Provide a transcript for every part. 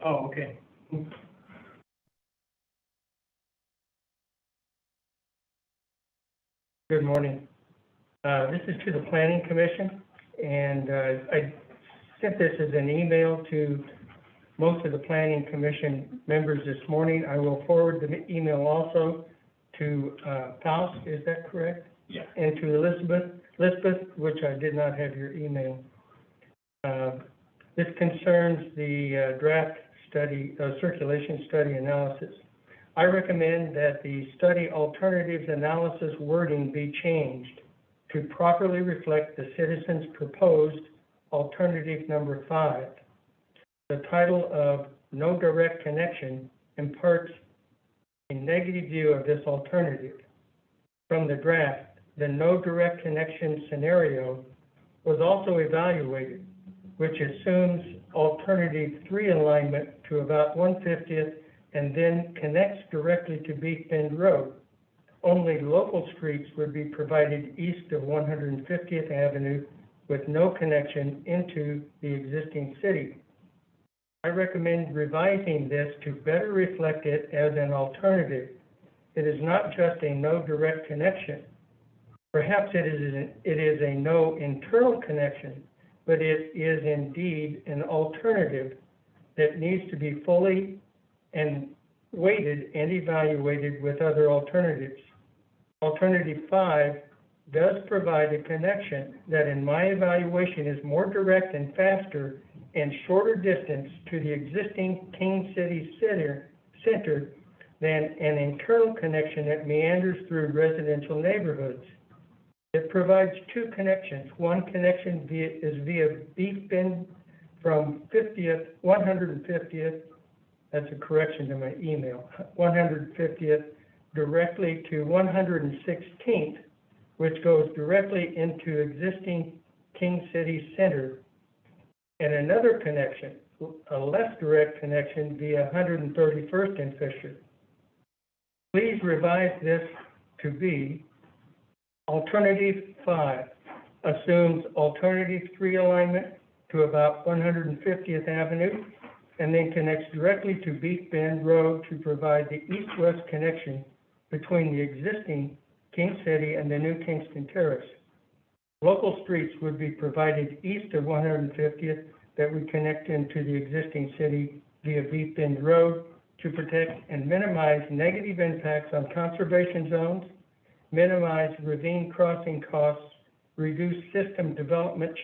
Oh, okay. Good morning. This is to the Planning Commission, and I sent this as an email to most of the Planning Commission members this morning. I will forward the email also to Faust, is that correct? Yeah. And to Elizabeth, which I did not have your email. This concerns the draft study, circulation study analysis. I recommend that the study alternatives analysis wording be changed to properly reflect the citizens' proposed alternative number 5. The title of No Direct Connection imparts a negative view of this alternative. From the draft, the no direct connection scenario was also evaluated, which assumes alternative 3 alignment to about 150th and then connects directly to Beef Bend Road. Only local streets would be provided east of 150th Avenue with no connection into the existing city. I recommend revising this to better reflect it as an alternative. It is not just a no direct connection. Perhaps it is a no internal connection, but it is indeed an alternative that needs to be fully and weighted and evaluated with other alternatives. Alternative 5 does provide a connection that in my evaluation is more direct and faster and shorter distance to the existing King City Center than an internal connection that meanders through residential neighborhoods. It provides 2 connections. One connection is via Beef Bend from 150th, that's a correction to my email, 150th directly to 116th, which goes directly into existing King City Center. And another connection, a less direct connection via 131st and Fisher. Please revise this to be alternative 5 assumes alternative 3 alignment to about 150th Avenue and then connects directly to Beef Bend Road to provide the east-west connection between the existing King City and the new Kingston Terrace. Local streets would be provided east of 150th that would connect into the existing city via Beef Bend Road to protect and minimize negative impacts on conservation zones, minimize ravine crossing costs, reduce system development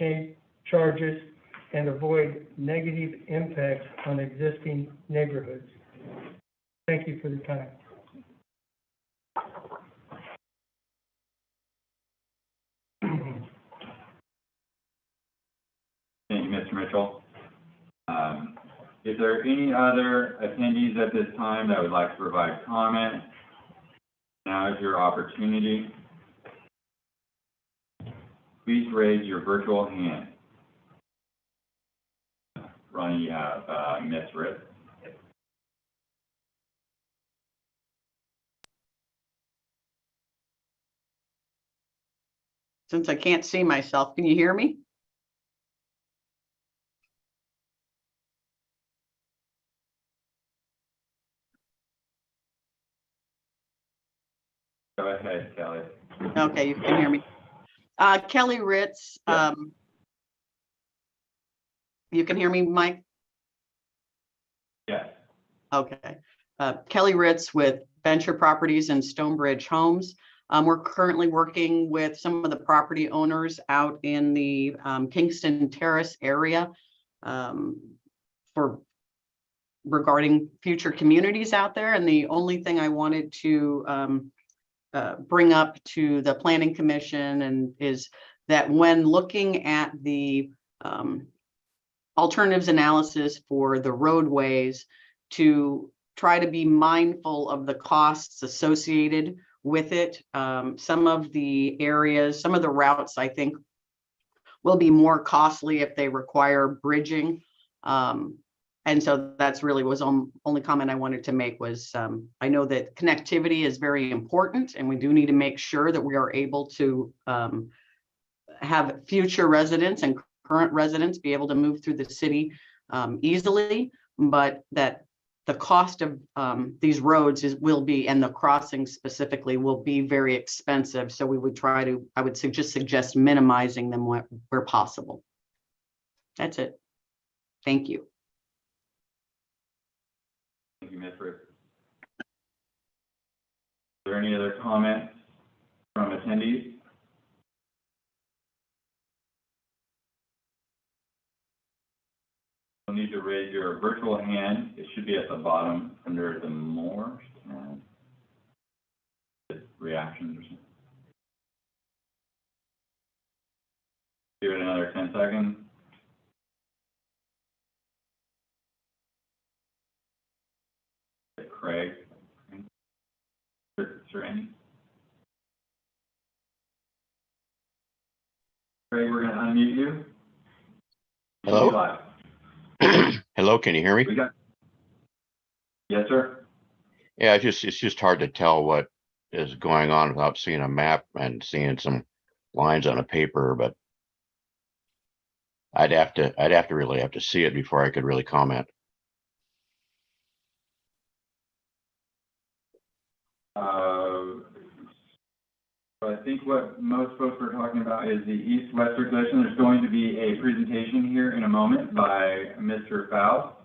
charges, and avoid negative impacts on existing neighborhoods. Thank you for the time. Thank you, Mr. Mitchell. Is there any other attendees at this time that would like to provide comment? Now is your opportunity. Please raise your virtual hand. Ronnie, you have Ms. Ritz. Since I can't see myself, can you hear me? Go ahead, Kelly. Okay, you can hear me. Kelly Ritz. Yeah. You can hear me, Mike? Yes. Okay. Kelly Ritz with Venture Properties and Stonebridge Homes. We're currently working with some of the property owners out in the Kingston Terrace area regarding future communities out there. And the only thing I wanted to bring up to the Planning Commission is that when looking at the alternatives analysis for the roadways, to try to be mindful of the costs associated with it. Some of the areas, some of the routes, I think, will be more costly if they require bridging. And so that's really was only comment I wanted to make was, I know that connectivity is very important, and we do need to make sure that we are able to have future residents and current residents be able to move through the city easily. but that the cost of these roads will be, and the crossings specifically, will be very expensive. So we would try to, I would just suggest minimizing them where possible. That's it. Thank you. Thank you, Ms. Ruth. Are there any other comments from attendees? You'll need to raise your virtual hand. It should be at the bottom under the more reactions or something. Give it another 10 seconds. Craig. Sir Andy. Craig, we're going to unmute you. Hello? Hello, can you hear me? Yes, sir. Yeah, it's just hard to tell what is going on without seeing a map and seeing some lines on a paper, but I'd really have to see it before I could really comment. So I think what most folks are talking about is the east-west circulation. There's going to be a presentation here in a moment by Mr. Faust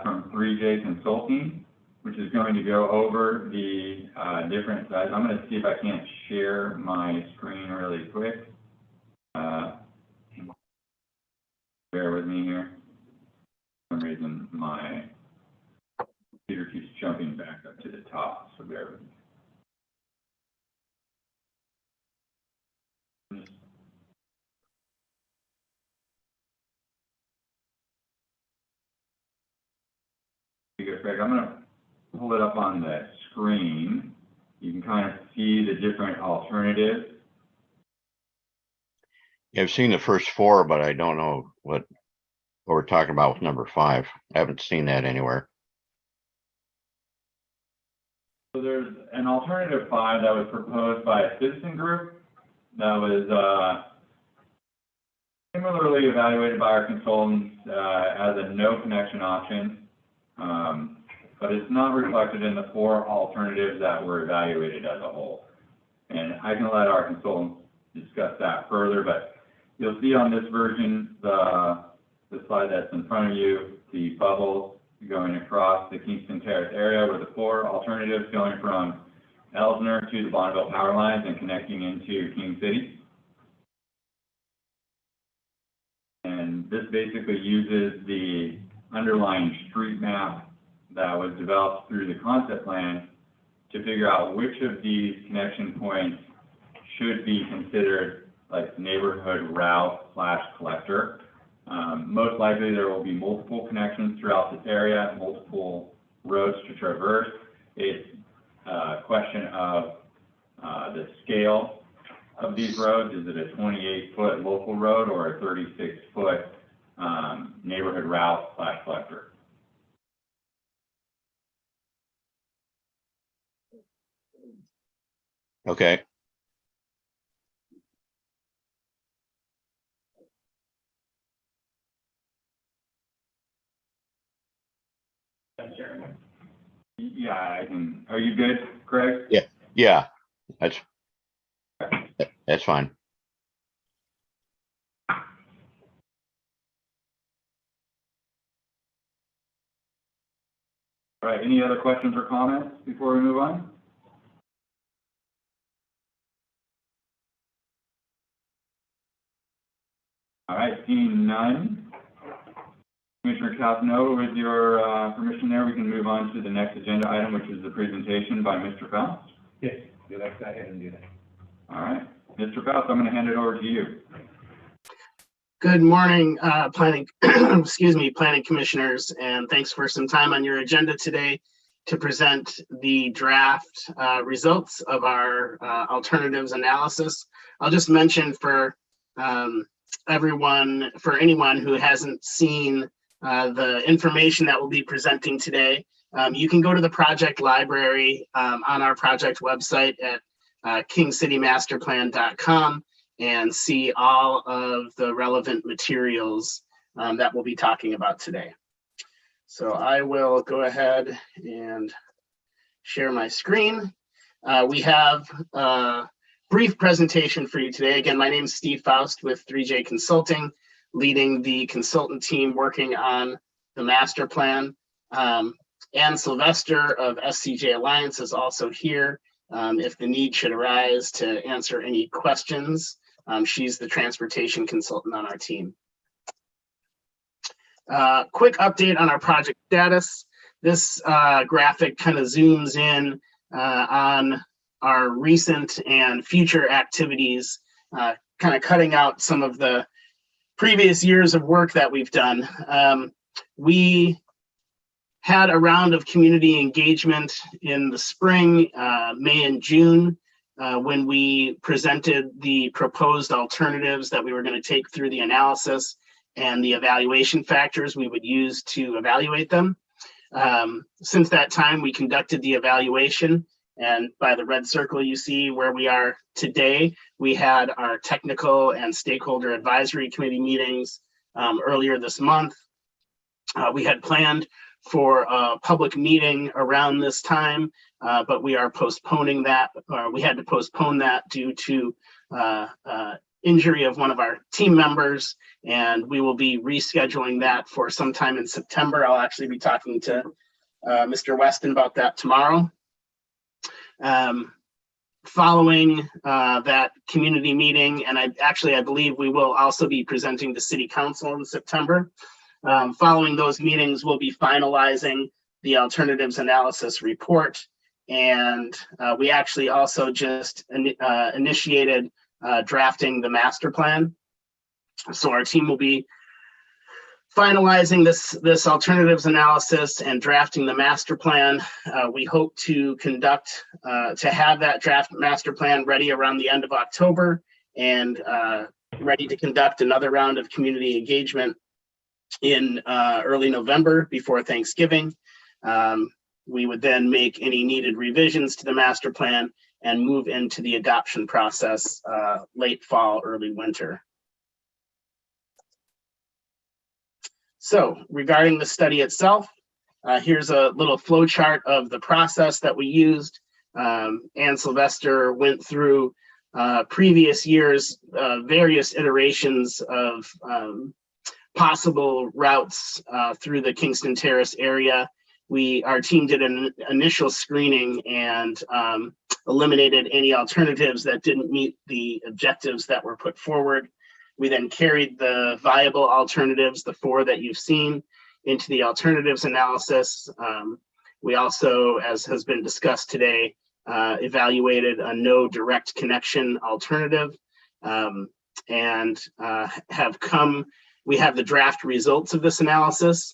from 3J Consulting, which is going to go over the different sides. I'm going to see if I can't share my screen really quick. Bear with me here. For some reason, my computer keeps jumping back up to the top, so bear with me. Good, Craig. I'm going to pull it up on the screen. You can kind of see the different alternatives. Yeah, I've seen the first four, but I don't know what we're talking about with number 5. I haven't seen that anywhere. So there's an alternative 5 that was proposed by a citizen group that was similarly evaluated by our consultants as a no connection option. But it's not reflected in the 4 alternatives that were evaluated as a whole. And I can let our consultants discuss that further, but you'll see on this version, the slide that's in front of you, the bubbles going across the Kingston Terrace area with the 4 alternatives going from Elsner to the Bonneville power lines and connecting into King City. And this basically uses the underlying street map that was developed through the concept plan to figure out which of these connection points should be considered like neighborhood route / collector. Most likely there will be multiple connections throughout this area, multiple roads to traverse. It's a question of the scale of these roads. Is it a 28-foot local road or a 36-foot neighborhood route / collector? Okay. Yeah, I can. Are you good, Craig? Yeah, that's fine. All right, any other questions or comments before we move on? All right, seeing none. Commissioner Casanova, with your permission there, we can move on to the next agenda item, which is the presentation by Mr. Faust. Yes, let's go ahead and do that. All right, Mr. Faust, I'm going to hand it over to you. Good morning, planning commissioners, and thanks for some time on your agenda today to present the draft results of our alternatives analysis. I'll just mention for anyone who hasn't seen the information that we'll be presenting today, you can go to the project library on our project website at kingcitymasterplan.com and see all of the relevant materials that we'll be talking about today. So I will go ahead and share my screen. We have a brief presentation for you today. Again, my name is Steve Faust with 3J Consulting, leading the consultant team working on the master plan. Ann Sylvester of SCJ Alliance is also here if the need should arise to answer any questions. She's the transportation consultant on our team. Quick update on our project status. This graphic kind of zooms in on our recent and future activities, kind of cutting out some of the previous years of work that we've done. We had a round of community engagement in the spring, May and June, when we presented the proposed alternatives that we were going to take through the analysis and the evaluation factors we would use to evaluate them. Since that time, we conducted the evaluation, and by the red circle you see where we are today, we had our technical and stakeholder advisory committee meetings earlier this month. We had planned for a public meeting around this time, but we are postponing that. We had to postpone that due to injury of one of our team members, and we will be rescheduling that for sometime in September. I'll actually be talking to Mr. Weston about that tomorrow. Following that community meeting, and I believe we will also be presenting to City Council in September. Following those meetings, we'll be finalizing the alternatives analysis report, and we actually also just initiated drafting the master plan. So our team will be finalizing this alternatives analysis and drafting the master plan. We hope to have that draft master plan ready around the end of October and ready to conduct another round of community engagement in early November before Thanksgiving. We would then make any needed revisions to the master plan and move into the adoption process late fall, early winter. So regarding the study itself, here's a little flow chart of the process that we used. Ann Sylvester went through previous years, various iterations of possible routes through the Kingston Terrace area. Our team did an initial screening and eliminated any alternatives that didn't meet the objectives that were put forward. We then carried the viable alternatives, the 4 that you've seen, into the alternatives analysis. We also, as has been discussed today, evaluated a no direct connection alternative, and we have the draft results of this analysis,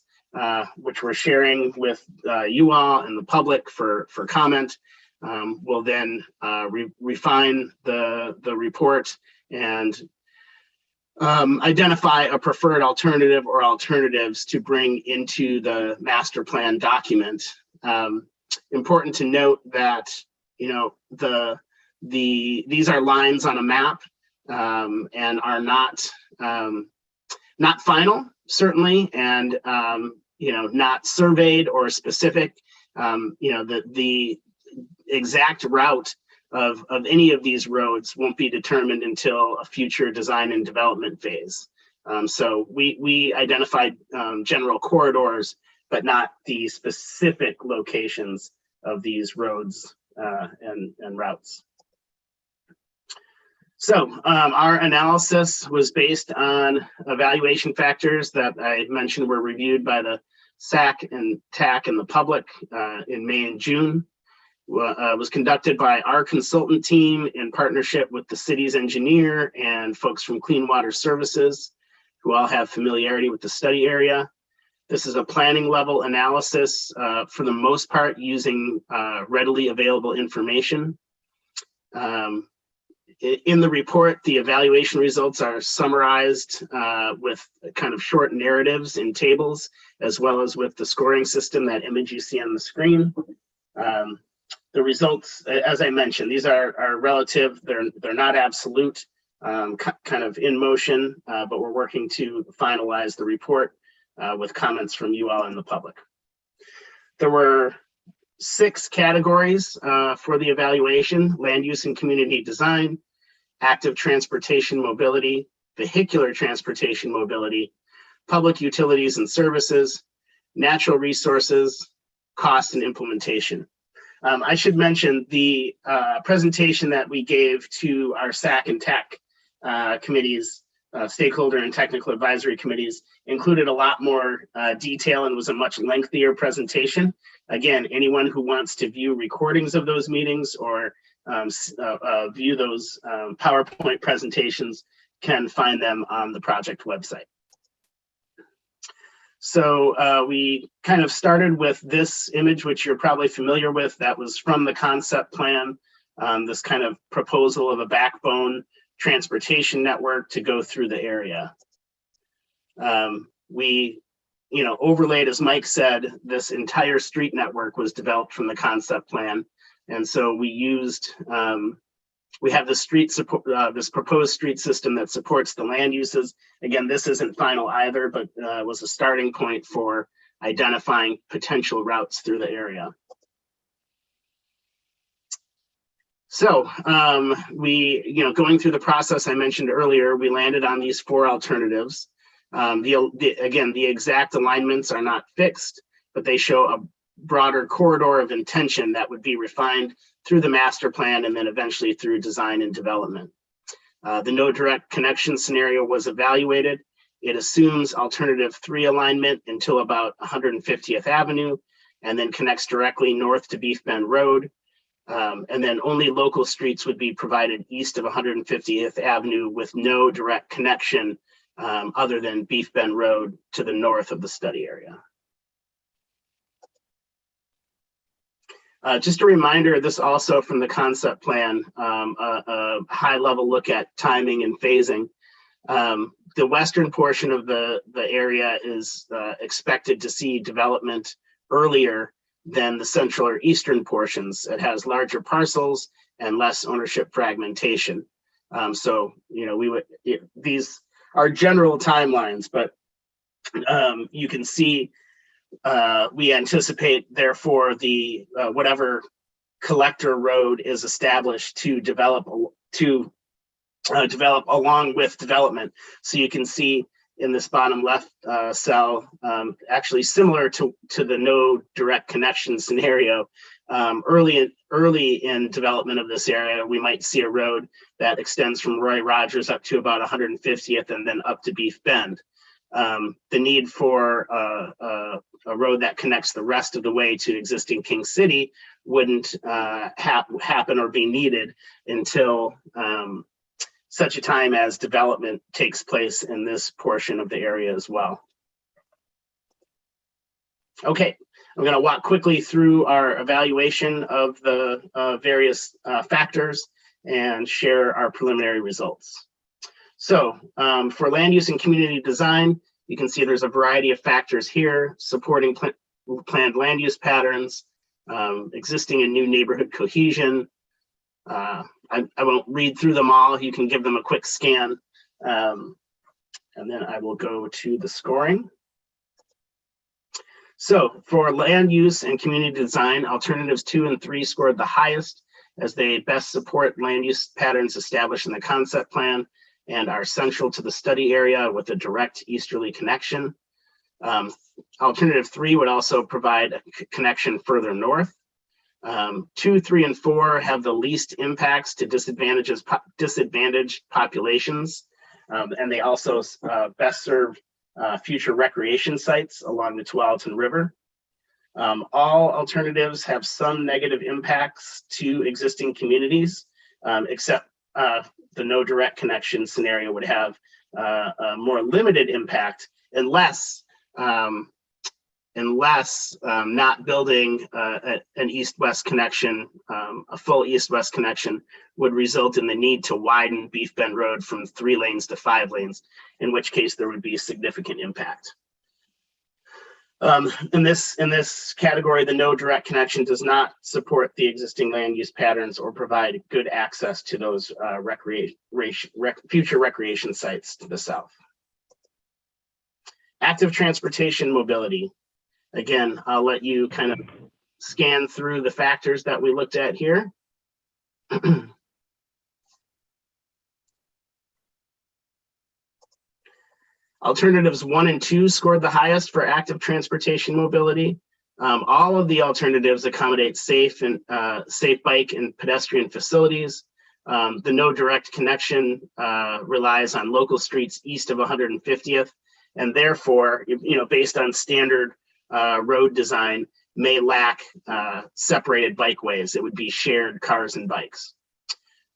which we're sharing with you all and the public for comment. We'll then refine the report and identify a preferred alternative or alternatives to bring into the master plan document. Important to note that these are lines on a map and are not final, certainly, and not surveyed or specific. The exact route of any of these roads won't be determined until a future design and development phase. So we identified general corridors, but not the specific locations of these roads and routes. So our analysis was based on evaluation factors that I mentioned were reviewed by the SAC and TAC and the public in May and June. Was conducted by our consultant team in partnership with the city's engineer and folks from Clean Water Services, who all have familiarity with the study area. This is a planning level analysis for the most part using readily available information. In the report, the evaluation results are summarized with kind of short narratives in tables, as well as with the scoring system, that image you see on the screen. The results, as I mentioned, these are relative. They're not absolute, kind of in motion, but we're working to finalize the report with comments from you all in the public. There were 6 categories for the evaluation: land use and community design, active transportation mobility, vehicular transportation mobility, public utilities and services, natural resources, cost, and implementation. I should mention the presentation that we gave to our SAC and TAC committees, stakeholder and technical advisory committees, included a lot more detail and was a much lengthier presentation. Again, anyone who wants to view recordings of those meetings or view those PowerPoint presentations can find them on the project website. So we kind of started with this image, which you're probably familiar with. That was from the concept plan, this kind of proposal of a backbone transportation network to go through the area. We, overlaid, as Mike said, this entire street network was developed from the concept plan. And so we used, we have the street support, this proposed street system that supports the land uses. Again, this isn't final either, but was a starting point for identifying potential routes through the area. So we, going through the process I mentioned earlier, we landed on these 4 alternatives. Again, the exact alignments are not fixed, but they show a broader corridor of intention that would be refined through the master plan and then eventually through design and development. The no direct connection scenario was evaluated. It assumes alternative 3 alignment until about 150th Avenue and then connects directly north to Beef Bend Road. And then only local streets would be provided east of 150th Avenue with no direct connection other than Beef Bend Road to the north of the study area. Just a reminder, this also from the concept plan, a high level look at timing and phasing. The western portion of the area is expected to see development earlier than the central or eastern portions. It has larger parcels and less ownership fragmentation. So, these are general timelines, but you can see we anticipate, therefore, the whatever collector road is established to develop along with development. So you can see in this bottom left cell, actually similar to the no direct connection scenario. Early in development of this area, we might see a road that extends from Roy Rogers up to about 150th and then up to Beef Bend. The need for a road that connects the rest of the way to existing King City wouldn't happen or be needed until such a time as development takes place in this portion of the area as well. Okay, I'm going to walk quickly through our evaluation of the various factors and share our preliminary results. So for land use and community design, you can see there's a variety of factors here supporting planned land use patterns, existing and new neighborhood cohesion. I won't read through them all. You can give them a quick scan. And then I will go to the scoring. So for land use and community design, alternatives 2 and 3 scored the highest as they best support land use patterns established in the concept plan and are central to the study area with a direct easterly connection. Alternative 3 would also provide a connection further north. 2, 3, and 4 have the least impacts to disadvantaged populations, and they also best serve future recreation sites along the Tualatin River. All alternatives have some negative impacts to existing communities, except the no direct connection scenario would have a more limited impact unless not building an east-west connection, a full east-west connection would result in the need to widen Beef Bend Road from 3 lanes to 5 lanes, in which case there would be a significant impact. In this category, the no direct connection does not support the existing land use patterns or provide good access to those future recreation sites to the south. Active transportation mobility. Again, I'll let you kind of scan through the factors that we looked at here. Alternatives 1 and 2 scored the highest for active transportation mobility. All of the alternatives accommodate safe bike and pedestrian facilities. The no direct connection relies on local streets east of 150th, and therefore, based on standard road design, may lack separated bikeways. It would be shared cars and bikes.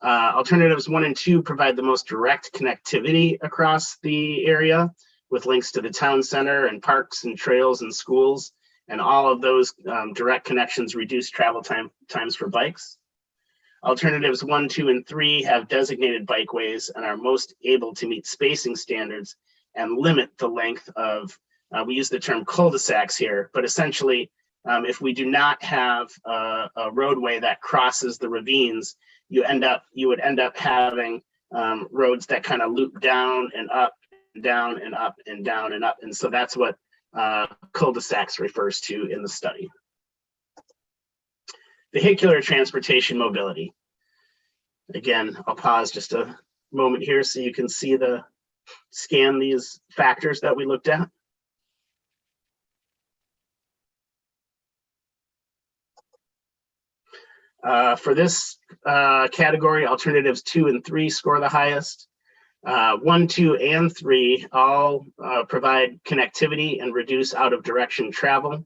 Alternatives 1 and 2 provide the most direct connectivity across the area, with links to the town center and parks and trails and schools. And all of those direct connections reduce travel times for bikes. Alternatives 1, 2, and 3 have designated bikeways and are most able to meet spacing standards and limit the length of, we use the term cul-de-sacs here, but essentially, if we do not have a roadway that crosses the ravines, you would end up having roads that kind of loop down and up, and down and up and down and up. And so that's what cul-de-sacs refers to in the study. Vehicular transportation mobility. Again, I'll pause just a moment here so you can see scan these factors that we looked at. For this category, alternatives 2 and 3 score the highest. 1, 2, and 3 all provide connectivity and reduce out of direction travel.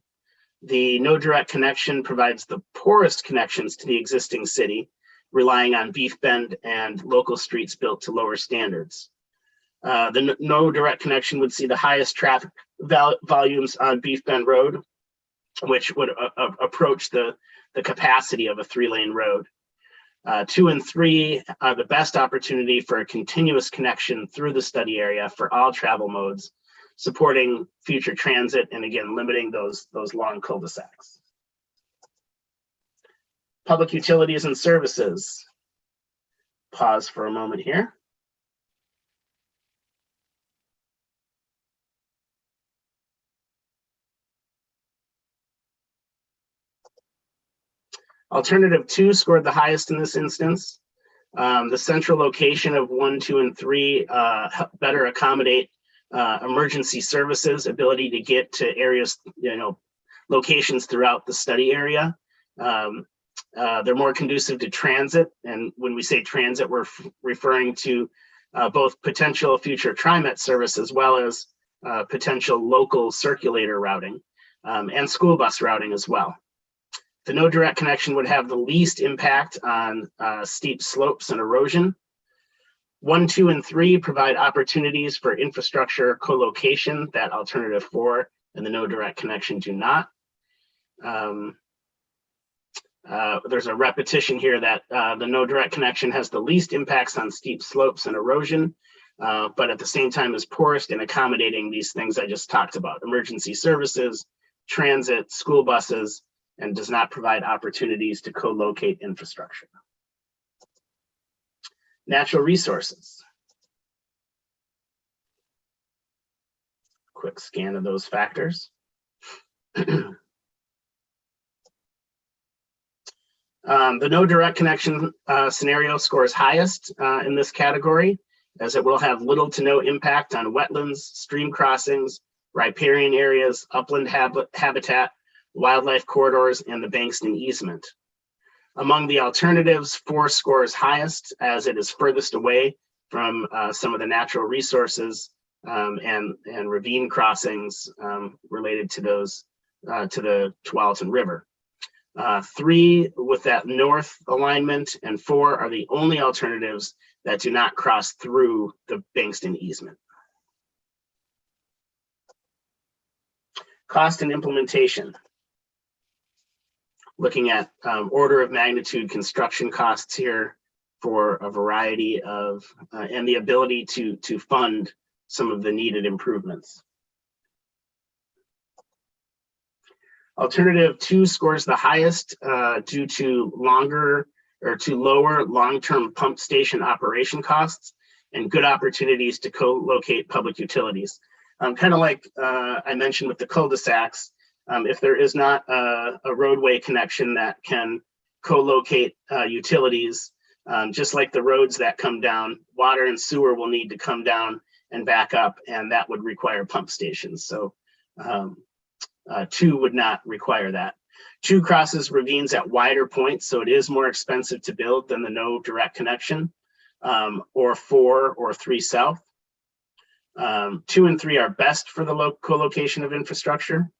The no direct connection provides the poorest connections to the existing city, relying on Beef Bend and local streets built to lower standards. The no direct connection would see the highest traffic volumes on Beef Bend Road, which would approach the capacity of a 3-lane road. 2 and 3 are the best opportunity for a continuous connection through the study area for all travel modes, supporting future transit and again, limiting those long cul-de-sacs. Public utilities and services. Pause for a moment here. Alternative 2 scored the highest in this instance. The central location of 1, 2, and 3 better accommodate emergency services, ability to get to areas, locations throughout the study area. They're more conducive to transit. And when we say transit, we're referring to both potential future TriMet service as well as potential local circulator routing and school bus routing as well. The no direct connection would have the least impact on steep slopes and erosion. 1, 2, and 3 provide opportunities for infrastructure co-location that alternative 4 and the no direct connection do not. There's a repetition here that the no direct connection has the least impacts on steep slopes and erosion, but at the same time is poorest in accommodating these things I just talked about: emergency services, transit, school buses, and does not provide opportunities to co-locate infrastructure. Natural resources. Quick scan of those factors. The no direct connection scenario scores highest in this category, as it will have little to no impact on wetlands, stream crossings, riparian areas, upland habitat, wildlife corridors, and the Bankston easement. Among the alternatives, 4 scores highest, as it is furthest away from some of the natural resources and ravine crossings related to those to the Tualatin River. 3 with that north alignment, and 4 are the only alternatives that do not cross through the Bankston easement. Cost and implementation. Looking at order of magnitude construction costs here for a variety of, and the ability to fund some of the needed improvements. Alternative 2 scores the highest due to lower long-term pump station operation costs and good opportunities to co-locate public utilities. Kind of like I mentioned with the cul-de-sacs, if there is not a roadway connection that can co-locate utilities, just like the roads that come down, water and sewer will need to come down and back up, and that would require pump stations. So 2 would not require that. 2 crosses ravines at wider points, so it is more expensive to build than the no direct connection, or 4 or 3 south. 2 and 3 are best for the co-location of infrastructure.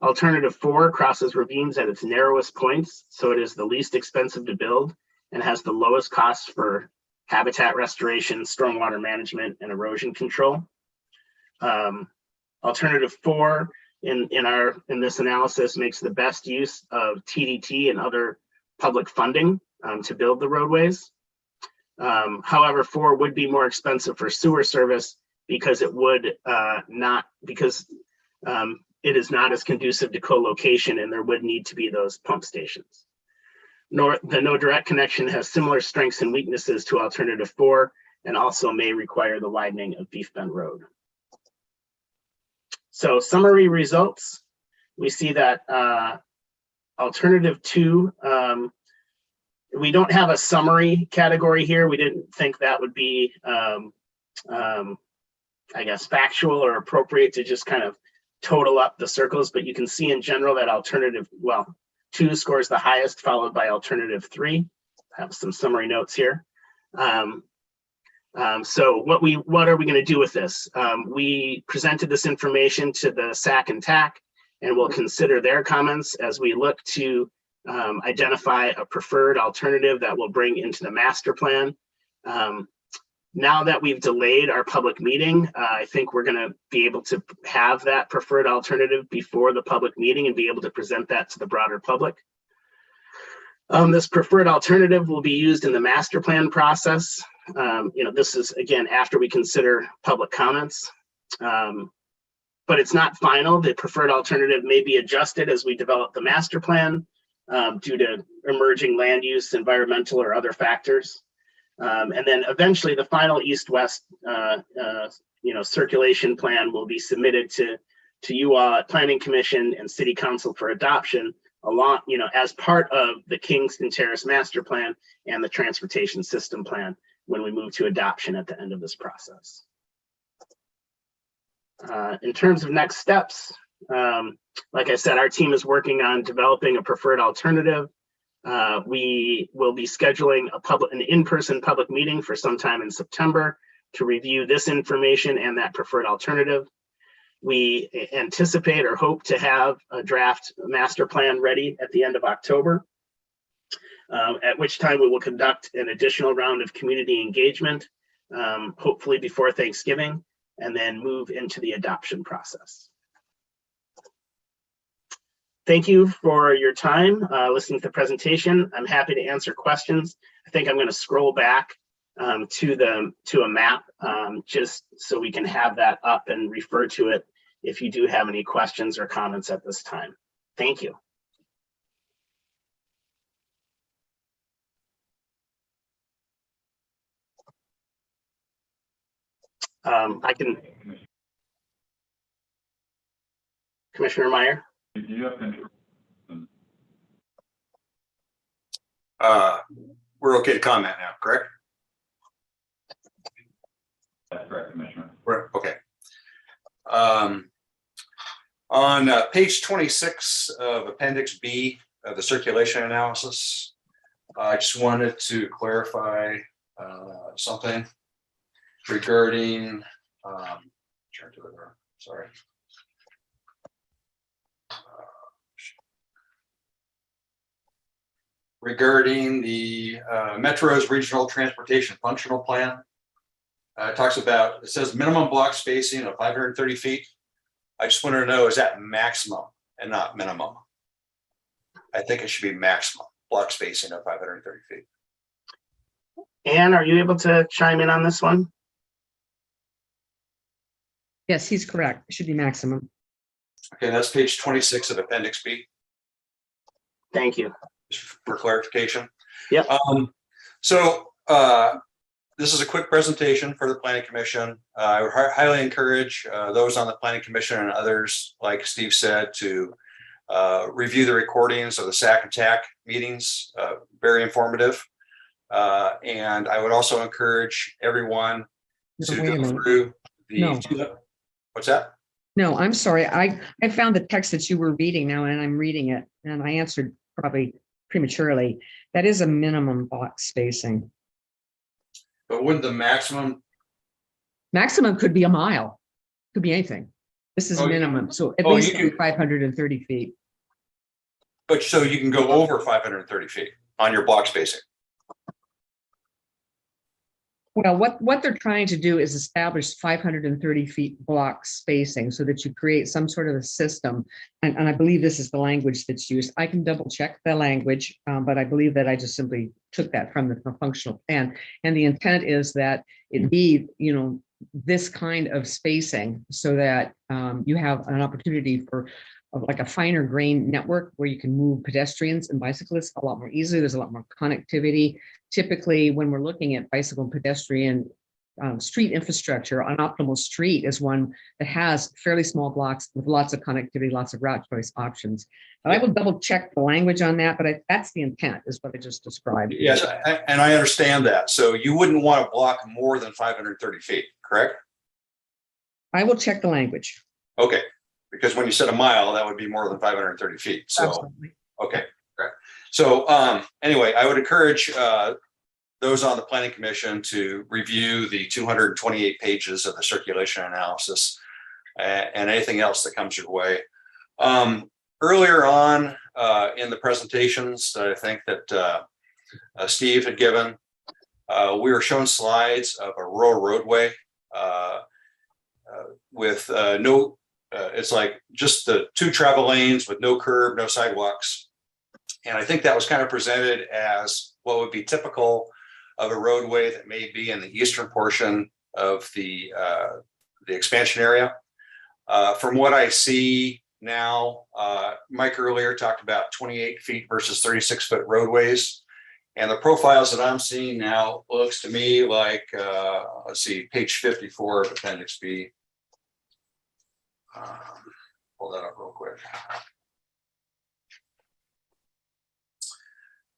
Alternative 4 crosses ravines at its narrowest points, so it is the least expensive to build and has the lowest costs for habitat restoration, stormwater management, and erosion control. Alternative 4 in this analysis makes the best use of TDT and other public funding to build the roadways. However, 4 would be more expensive for sewer service because it would it is not as conducive to co-location, and there would need to be those pump stations. The no direct connection has similar strengths and weaknesses to alternative 4, and also may require the widening of Beef Bend Road. So summary results, we see that alternative 2, we don't have a summary category here. We didn't think that would be, I guess, factual or appropriate to just kind of total up the circles, but you can see in general that alternative, 2 scores the highest, followed by alternative 3. I have some summary notes here. So what are we going to do with this? We presented this information to the SAC and TAC, and we'll consider their comments as we look to identify a preferred alternative that we'll bring into the master plan. Now that we've delayed our public meeting, I think we're going to be able to have that preferred alternative before the public meeting and be able to present that to the broader public. This preferred alternative will be used in the master plan process. This is, again, after we consider public comments, but it's not final. The preferred alternative may be adjusted as we develop the master plan due to emerging land use, environmental, or other factors. And then eventually the final east-west, circulation plan will be submitted to you all at Planning Commission and City Council for adoption, along, as part of the Kingston Terrace Master Plan and the Transportation System Plan when we move to adoption at the end of this process. In terms of next steps, like I said, our team is working on developing a preferred alternative. We will be scheduling an in-person public meeting for sometime in September to review this information and that preferred alternative. We anticipate or hope to have a draft master plan ready at the end of October, at which time we will conduct an additional round of community engagement, hopefully before Thanksgiving, and then move into the adoption process. Thank you for your time listening to the presentation. I'm happy to answer questions. I think I'm going to scroll back to a map just so we can have that up and refer to it if you do have any questions or comments at this time. Thank you. I can, Commissioner Meyer. Do you have control? We're okay to comment now, correct? That's correct, Commissioner. We're okay. On page 26 of Appendix B of the circulation analysis, I just wanted to clarify something regarding, turn to it, sorry. Regarding the Metro's Regional Transportation Functional Plan. It says minimum block spacing of 530 feet. I just want to know, is that maximum and not minimum? I think it should be maximum block spacing of 530 feet. Anne, are you able to chime in on this one? Yes, he's correct. It should be maximum. Okay, that's page 26 of Appendix B. Thank you. Just for clarification. Yep. this is a quick presentation for the planning commission. I would highly encourage those on the planning commission and others, like Steve said, to review the recordings of the SAC and TAC meetings, very informative. And I would also encourage everyone No, to wait a go minute. through No. What's that? No, I'm sorry. I found the text that you were reading now and I'm reading it and I answered probably prematurely. That is a minimum box spacing. But wouldn't the maximum, Maximum could be a mile, could be anything. This is Oh, you- minimum, so at oh, least you can- 530 feet. but so you can go over 530 feet on your block spacing? Well, what they're trying to do is establish 530 feet block spacing so that you create some sort of a system. And I believe this is the language that's used. I can double check the language, but I believe that I just simply took that from the functional plan. And the intent is that it be, this kind of spacing so that you have an opportunity for like a finer grain network where you can move pedestrians and bicyclists a lot more easily. There's a lot more connectivity. Typically, when we're looking at bicycle and pedestrian street infrastructure, an optimal street is one that has fairly small blocks with lots of connectivity, lots of route choice options. And I will double check the language on that, but that's the intent is what I just described. Yes, and I understand that. So you wouldn't want to block more than 530 feet, correct? I will check the language. Okay, because when you said a mile, that would be more than 530 feet. So, Absolutely. okay, right. So anyway, I would encourage those on the planning commission to review the 228 pages of the circulation analysis and anything else that comes your way. Earlier on in the presentations that I think that Steve had given, we were shown slides of a rural roadway with it's like just the 2 travel lanes with no curb, no sidewalks. And I think that was kind of presented as what would be typical of a roadway that may be in the eastern portion of the expansion area. From what I see now, Mike earlier talked about 28 feet versus 36-foot roadways. And the profiles that I'm seeing now looks to me like, let's see, page 54 of Appendix B. Pull that up real quick.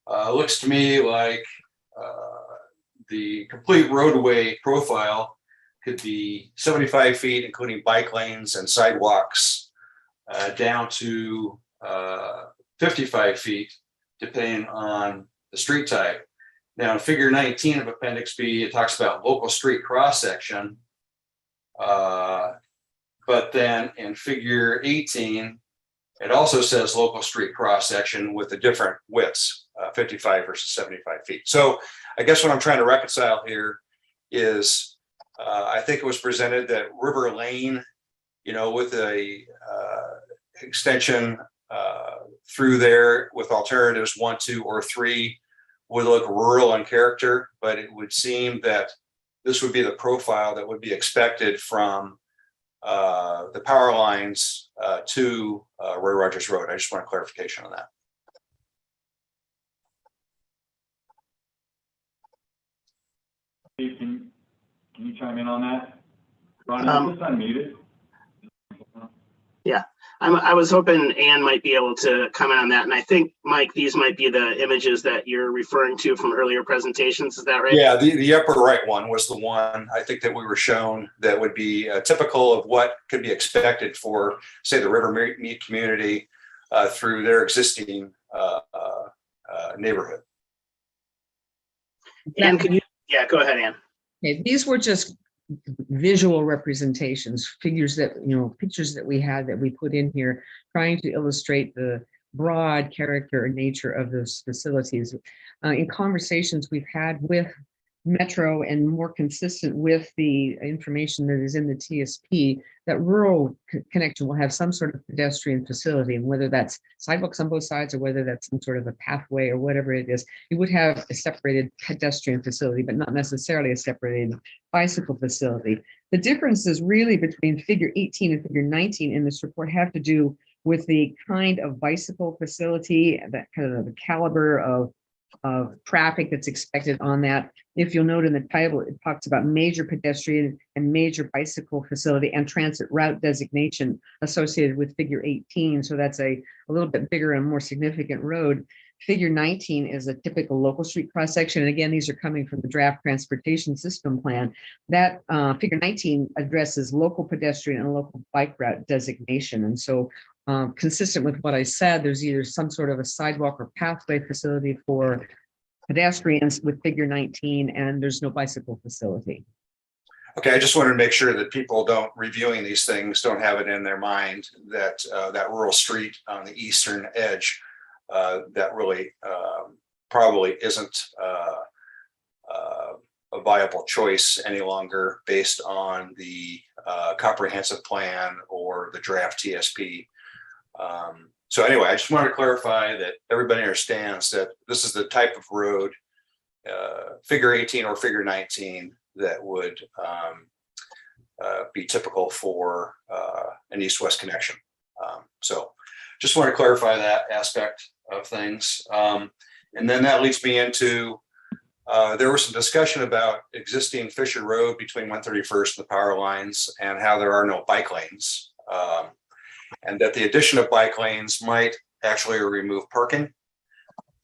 Looks to me like the complete roadway profile could be 75 feet, including bike lanes and sidewalks, down to 55 feet, depending on the street type. Now, in figure 19 of Appendix B, it talks about local street cross-section. But then in figure 18, it also says local street cross-section with the different widths, 55 versus 75 feet. So I guess what I'm trying to reconcile here is I think it was presented that River Lane, with a extension through there with alternatives 1, 2, or 3 would look rural in character, but it would seem that this would be the profile that would be expected from the power lines to Roy Rogers Road. I just want clarification on that. Steve, can you chime in on that? Ron, is this unmuted? I was hoping Ann might be able to comment on that. And I think, Mike, these might be the images that you're referring to from earlier presentations. Is that right? Yeah, the upper right one was the one I think that we were shown that would be typical of what could be expected for, say, the River Mead community through their existing neighborhood. Ann, go ahead, Ann. Okay, these were just visual representations, pictures that we had that we put in here, trying to illustrate the broad character and nature of those facilities. In conversations we've had with Metro and more consistent with the information that is in the TSP, that rural connection will have some sort of pedestrian facility, and whether that's sidewalks on both sides or whether that's some sort of a pathway or whatever it is, you would have a separated pedestrian facility, but not necessarily a separated bicycle facility. The differences really between figure 18 and figure 19 in this report have to do with the kind of bicycle facility, that kind of the caliber of traffic that's expected on that. If you'll note in the title, it talks about major pedestrian and major bicycle facility and transit route designation associated with figure 18. So that's a little bit bigger and more significant road. Figure 19 is a typical local street cross section. And again, these are coming from the draft transportation system plan. That figure 19 addresses local pedestrian and local bike route designation. And so consistent with what I said, there's either some sort of a sidewalk or pathway facility for pedestrians with figure 19, and there's no bicycle facility. Okay, I just wanted to make sure that people don't, reviewing these things, don't have it in their mind that that rural street on the eastern edge, that really probably isn't a viable choice any longer based on the comprehensive plan or the draft TSP. So anyway, I just want to clarify that everybody understands that this is the type of road, figure 18 or figure 19, that would be typical for an east-west connection. So just want to clarify that aspect of things. And then that leads me into, there was some discussion about existing Fisher Road between 131st and the power lines and how there are no bike lanes. And that the addition of bike lanes might actually remove parking.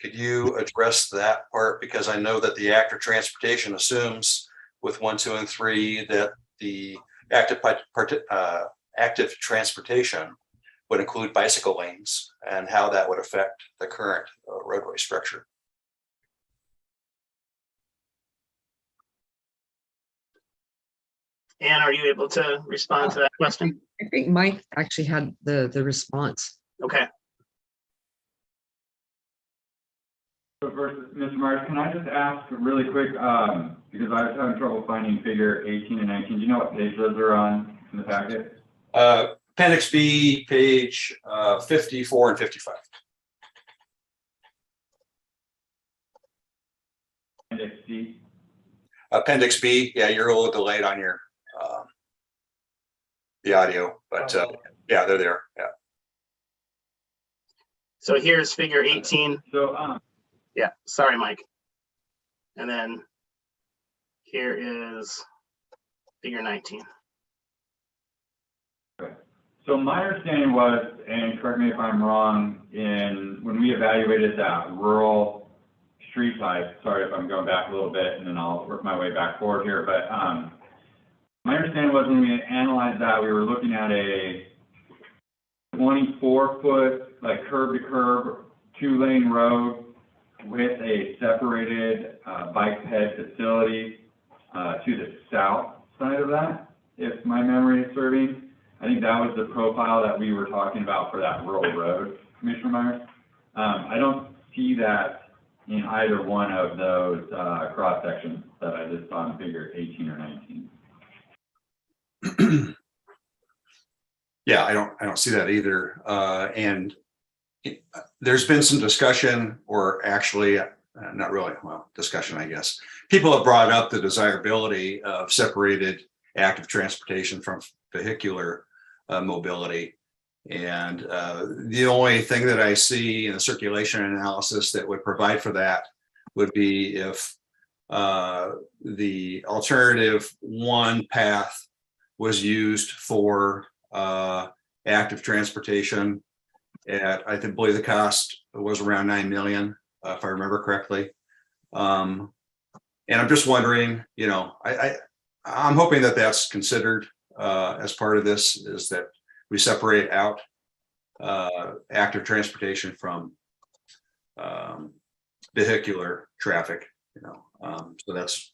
Could you address that part? Because I know that the active transportation assumes with 1, 2, and 3 that the active transportation would include bicycle lanes and how that would affect the current roadway structure. Ann, are you able to respond to that question? I think Mike actually had the response. Okay. So first, Mr. Myers, can I just ask really quick, because I was having trouble finding figure 18 and 19. Do you know what page those are on in the packet? Appendix B, page 54 and 55. Appendix C? Appendix B, yeah, you're a little delayed on your the audio, but yeah, they're there. Yeah. So here's figure 18. So, Yeah, sorry, Mike. And then here is figure 19. So my understanding was, and correct me if I'm wrong, when we evaluated that rural street type, sorry if I'm going back a little bit and then I'll work my way back forward here, but my understanding was when we analyzed that, we were looking at a 24-foot, like curb-to-curb, 2-lane road with a separated bike ped facility to the south side of that, if my memory is serving. I think that was the profile that we were talking about for that rural road, Commissioner Myers. I don't see that in either one of those cross sections that I just saw in figure 18 or 19. Yeah, I don't see that either. And there's been some discussion, or actually not really, well, discussion, I guess. People have brought up the desirability of separated active transportation from vehicular mobility. And the only thing that I see in the circulation analysis that would provide for that would be if the alternative one path was used for active transportation at, I believe the cost was around 9 million, if I remember correctly. And I'm just wondering, you know, I'm hoping that that's considered as part of this, is that we separate out active transportation from vehicular traffic, you know. So that's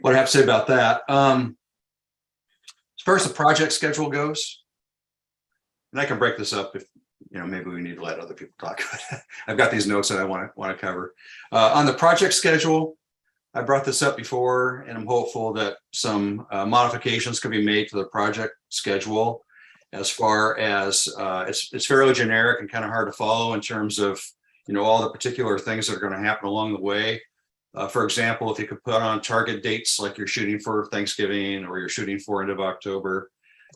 what I have to say about that. As far as the project schedule goes, and I can break this up if, you know, maybe we need to let other people talk about it. I've got these notes that I want to cover. On the project schedule, I brought this up before, and I'm hopeful that some modifications could be made to the project schedule. As far as it's fairly generic and kind of hard to follow in terms of, you know, all the particular things that are going to happen along the way. For example, if you could put on target dates like you're shooting for Thanksgiving or you're shooting for end of October,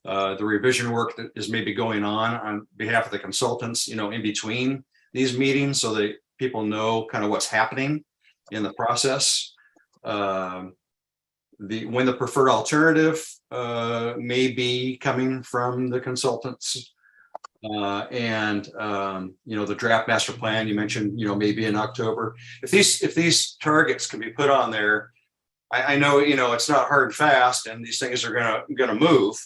the revision work that is maybe going on behalf of the consultants, you know, in between these meetings, so that people know kind of what's happening in the process. When the preferred alternative may be coming from the consultants. The draft master plan you mentioned, maybe in October. If these targets can be put on there, I know, it's not hard and fast, and these things are gonna move.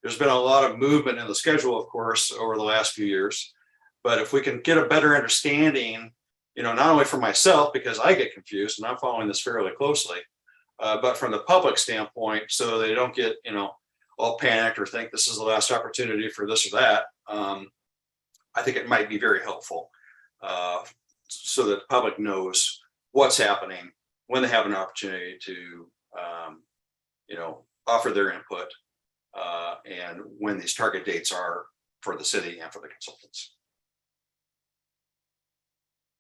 There's been a lot of movement in the schedule, of course, over the last few years. But if we can get a better understanding, not only for myself, because I get confused and I'm following this fairly closely, but from the public standpoint, so they don't get, all panicked or think this is the last opportunity for this or that. I think it might be very helpful so that the public knows what's happening when they have an opportunity to, offer their input and when these target dates are for the city and for the consultants.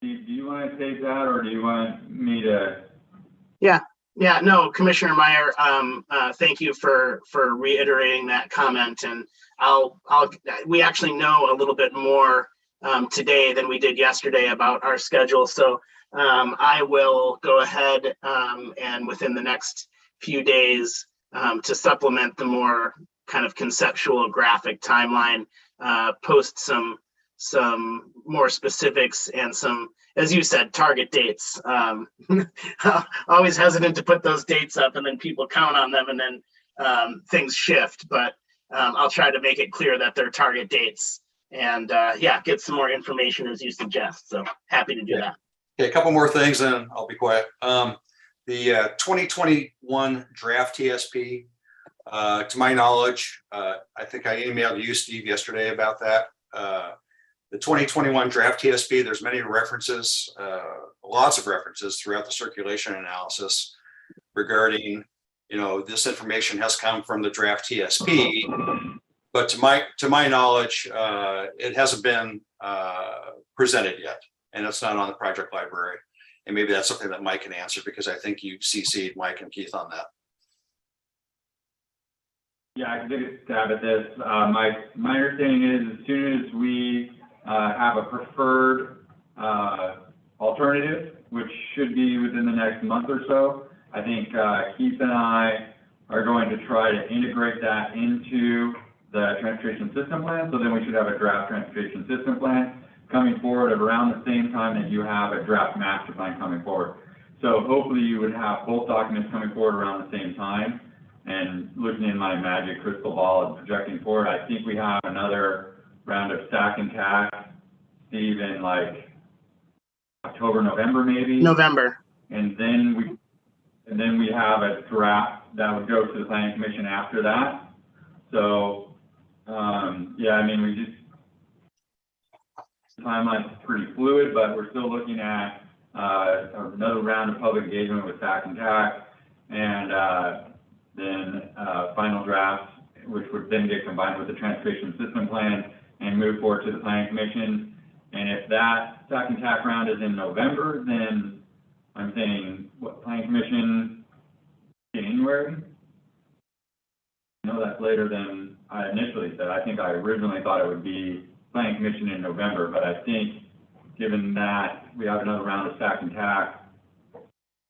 Do you want to take that, or do you want me to? Yeah, no, Commissioner Meyer, thank you for reiterating that comment. And we actually know a little bit more today than we did yesterday about our schedule. So I will go ahead and within the next few days to supplement the more kind of conceptual graphic timeline, post some more specifics and some, as you said, target dates. Always hesitant to put those dates up and then people count on them and then things shift, but I'll try to make it clear that they're target dates and get some more information as you suggest. So happy to do that. Okay, a couple more things and I'll be quiet. The 2021 draft TSP, to my knowledge, I think I emailed you, Steve, yesterday about that. The 2021 draft TSP, there's many references, lots of references throughout the circulation analysis regarding, this information has come from the draft TSP, but to my knowledge, it hasn't been presented yet, and it's not on the project library. And maybe that's something that Mike can answer, because I think you CC'd Mike and Keith on that. Yeah, I can take a stab at this. My understanding is as soon as we have a preferred alternative, which should be within the next month or so, I think Keith and I are going to try to integrate that into the transportation system plan. So then we should have a draft transportation system plan coming forward at around the same time that you have a draft master plan coming forward. So hopefully you would have both documents coming forward around the same time. And looking in my magic crystal ball and projecting forward, I think we have another round of stack and tack, Steve, in like October, November, maybe. November. And then we have a draft that would go to the planning commission after that. So, timeline's pretty fluid, but we're still looking at another round of public engagement with stack and tack, and then final drafts, which would then get combined with the transportation system plan and move forward to the planning commission. And if that stack and tack round is in November, then I'm saying, planning commission, January? No, that's later than I initially said. I think I originally thought it would be planning commission in November, but I think given that we have another round of stack and tack,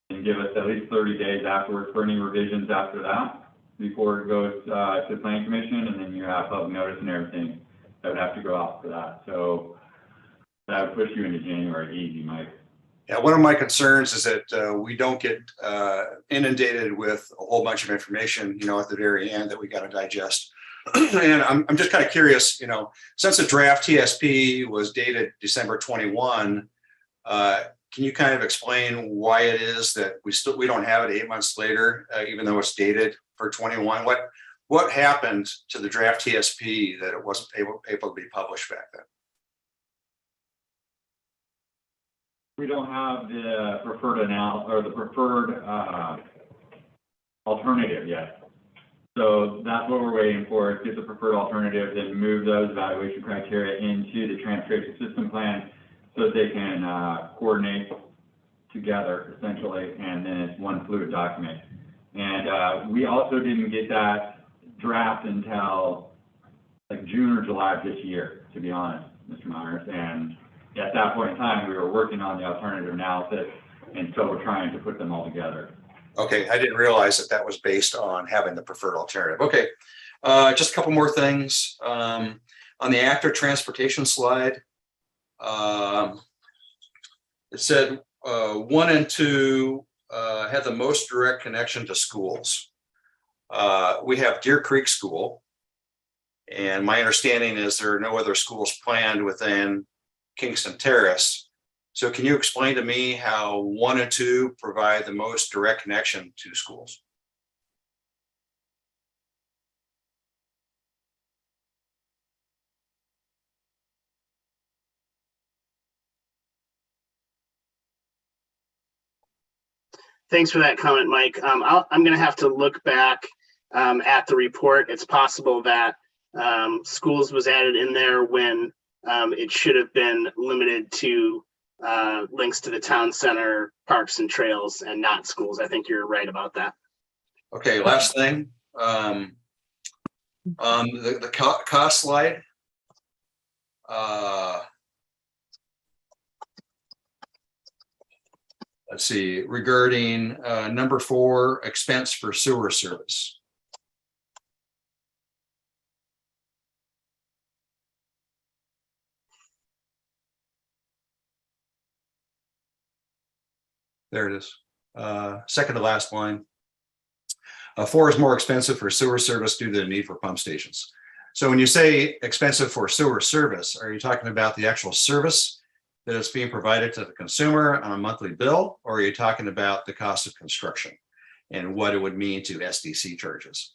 and give us at least 30 days afterwards for any revisions after that, before it goes to the planning commission, and then you have public notice and everything that would have to go out for that. So that would push you into January easy, Mike. Yeah, one of my concerns is that we don't get inundated with a whole bunch of information, at the very end that we got to digest. And I'm just kind of curious, since the draft TSP was dated December 21, can you kind of explain why it is that we don't have it 8 months later, even though it's dated for 21? What happened to the draft TSP that it wasn't able to be published back then? We don't have the preferred alternative yet. So that's what we're waiting for, is get the preferred alternative, then move those evaluation criteria into the transportation system plan so that they can coordinate together essentially, and then it's one fluid document. And we also didn't get that draft until like June or July of this year, to be honest, Mr. Myers. And at that point in time, we were working on the alternative analysis, and so we're trying to put them all together. Okay, I didn't realize that that was based on having the preferred alternative. Okay, just a couple more things. On the active transportation slide, it said 1 and 2 had the most direct connection to schools. We have Deer Creek School, and my understanding is there are no other schools planned within Kingston Terrace. So can you explain to me how 1 and 2 provide the most direct connection to schools? Thanks for that comment, Mike. I'm going to have to look back at the report. It's possible that schools was added in there when it should have been limited to links to the town center, parks and trails, and not schools. I think you're right about that. Okay, last thing. The cost slide. Let's see, regarding number 4, expense for sewer service. There it is. Second to last line. 4 is more expensive for sewer service due to the need for pump stations. So when you say expensive for sewer service, are you talking about the actual service that is being provided to the consumer on a monthly bill, or are you talking about the cost of construction and what it would mean to SDC charges?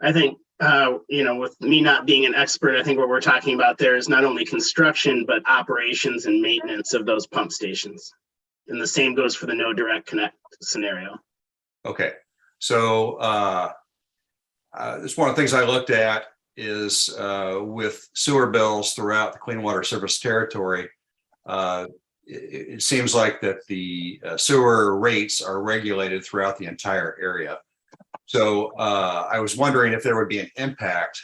I think, with me not being an expert, I think what we're talking about there is not only construction, but operations and maintenance of those pump stations. And the same goes for the no direct connect scenario. Okay, so it's one of the things I looked at is with sewer bills throughout the Clean Water Service territory. It seems like that the sewer rates are regulated throughout the entire area. So I was wondering if there would be an impact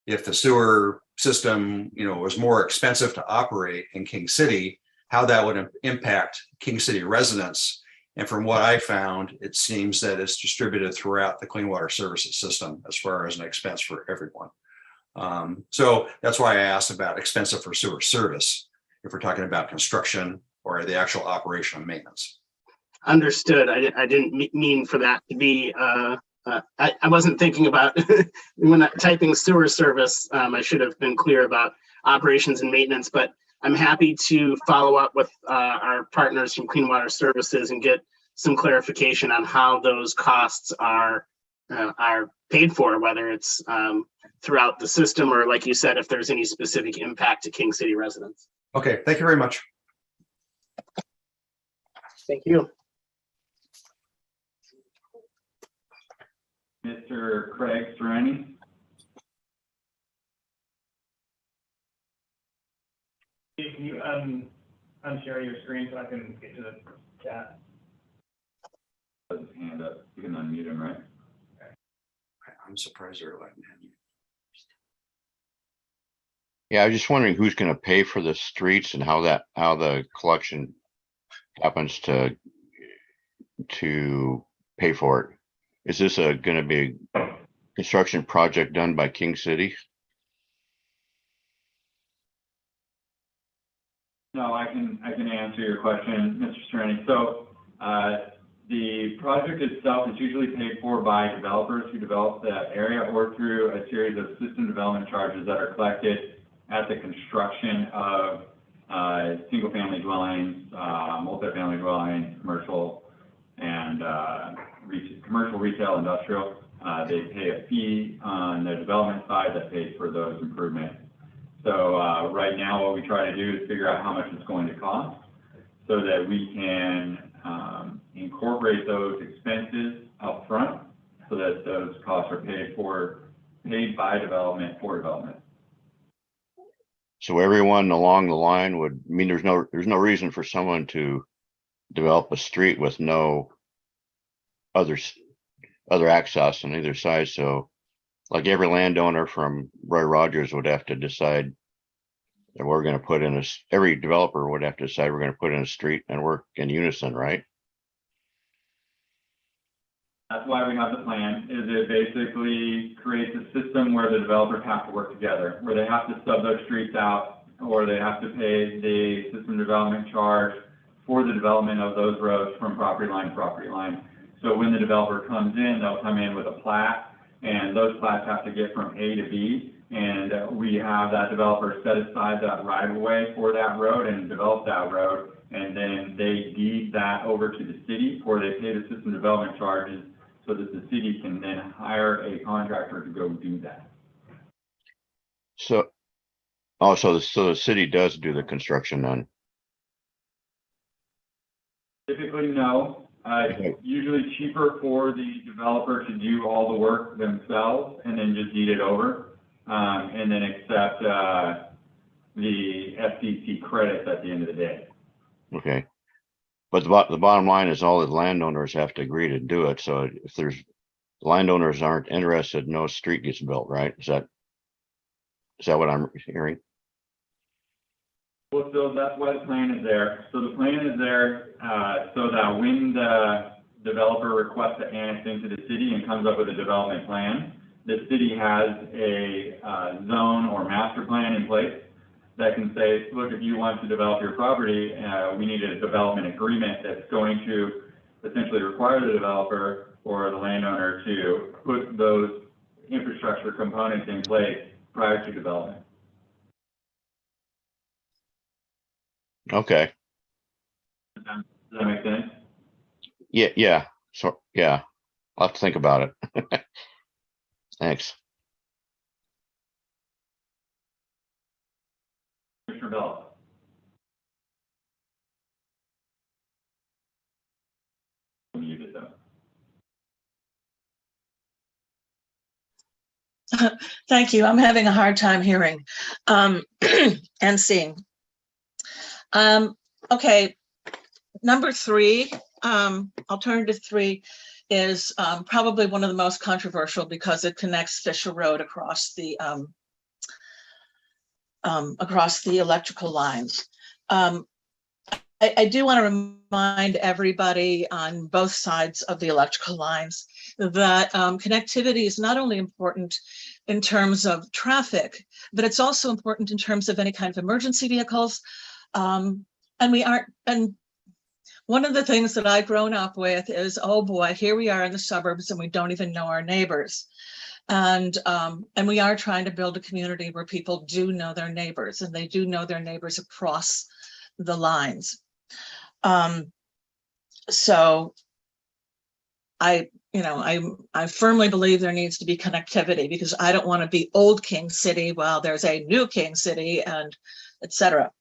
if the sewer system, was more expensive to operate in King City, how that would impact King City residents. And from what I found, it seems that it's distributed throughout the Clean Water Services system as far as an expense for everyone. So that's why I asked about expensive for sewer service, if we're talking about construction or the actual operation and maintenance. Understood. I didn't mean for that to be, I wasn't thinking about, when typing sewer service, I should have been clear about operations and maintenance, but I'm happy to follow up with our partners from Clean Water Services and get some clarification on how those costs are paid for, whether it's throughout the system or, like you said, if there's any specific impact to King City residents. Okay, thank you very much. Thank you. Mr. Craig Serrani? Can you unshare your screen so I can get to the chat? Has his hand up. You can unmute him, right? I'm surprised they're letting him. Yeah, I was just wondering who's gonna pay for the streets and how the collection happens to pay for it. Is this gonna be a construction project done by King City? No, I can answer your question, Mr. Serrani. So the project itself is usually paid for by developers who develop that area or through a series of system development charges that are collected at the construction of single-family dwellings, multifamily dwellings, commercial, and commercial, retail, industrial. They pay a fee on the development side that pays for those improvements. So right now, what we try to do is figure out how much it's going to cost so that we can incorporate those expenses up front so that those costs are paid by development for development. So everyone along the line would, I mean, there's no reason for someone to develop a street with no other access on either side. So like every landowner from Roy Rogers would have to decide And we're gonna put in every developer would have to decide we're gonna put in a street and work in unison, right? That's why we have the plan, is it basically creates a system where the developers have to work together, where they have to sub those streets out, or they have to pay the system development charge for the development of those roads from property line to property line. So when the developer comes in, they'll come in with a plat, and those plats have to get from A to B, and we have that developer set aside that right of way for that road and develop that road, and then they deed that over to the city, or they pay the system development charges, so that the city can then hire a contractor to go do that. So, so the city does do the construction then? Typically, no. It's usually cheaper for the developer to do all the work themselves and then just deed it over, and then accept the FCC credits at the end of the day. Okay. But the bottom line is all the landowners have to agree to do it. So if there's landowners aren't interested, no street gets built, right? Is that what I'm hearing? Well, so that's why the plan is there. So the plan is there, so that when the developer requests to annex into the city and comes up with a development plan, the city has a zone or master plan in place that can say, look, if you want to develop your property, we need a development agreement that's going to essentially require the developer or the landowner to put those infrastructure components in place prior to development. Okay. Does that make sense? Yeah. So, yeah, I'll have to think about it. Thanks. Commissioner Bell? Muted though. Thank you. I'm having a hard time hearing and seeing. Okay, number 3, alternative 3 is probably one of the most controversial because it connects Fisher Road across the electrical lines. I do want to remind everybody on both sides of the electrical lines that connectivity is not only important in terms of traffic, but it's also important in terms of any kind of emergency vehicles. And one of the things that I've grown up with is, oh boy, here we are in the suburbs and we don't even know our neighbors. And we are trying to build a community where people do know their neighbors and they do know their neighbors across the lines. So I firmly believe there needs to be connectivity because I don't want to be old King City while there's a new King City and etc.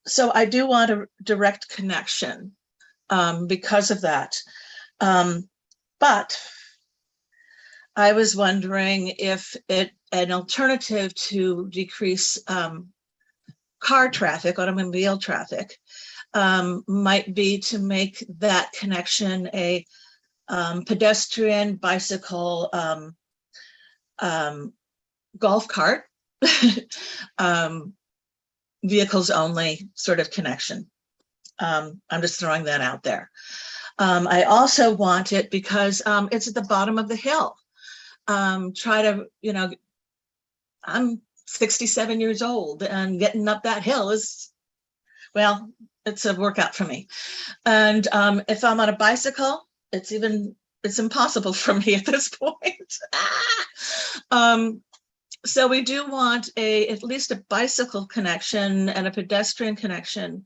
So I do want a direct connection because of that. But I was wondering if an alternative to decrease car traffic, automobile traffic, might be to make that connection a pedestrian, bicycle, golf cart, vehicles only sort of connection. I'm just throwing that out there. I also want it because it's at the bottom of the hill. I'm 67 years old and getting up that hill is, well, it's a workout for me. And if I'm on a bicycle, it's impossible for me at this point. So we do want at least a bicycle connection and a pedestrian connection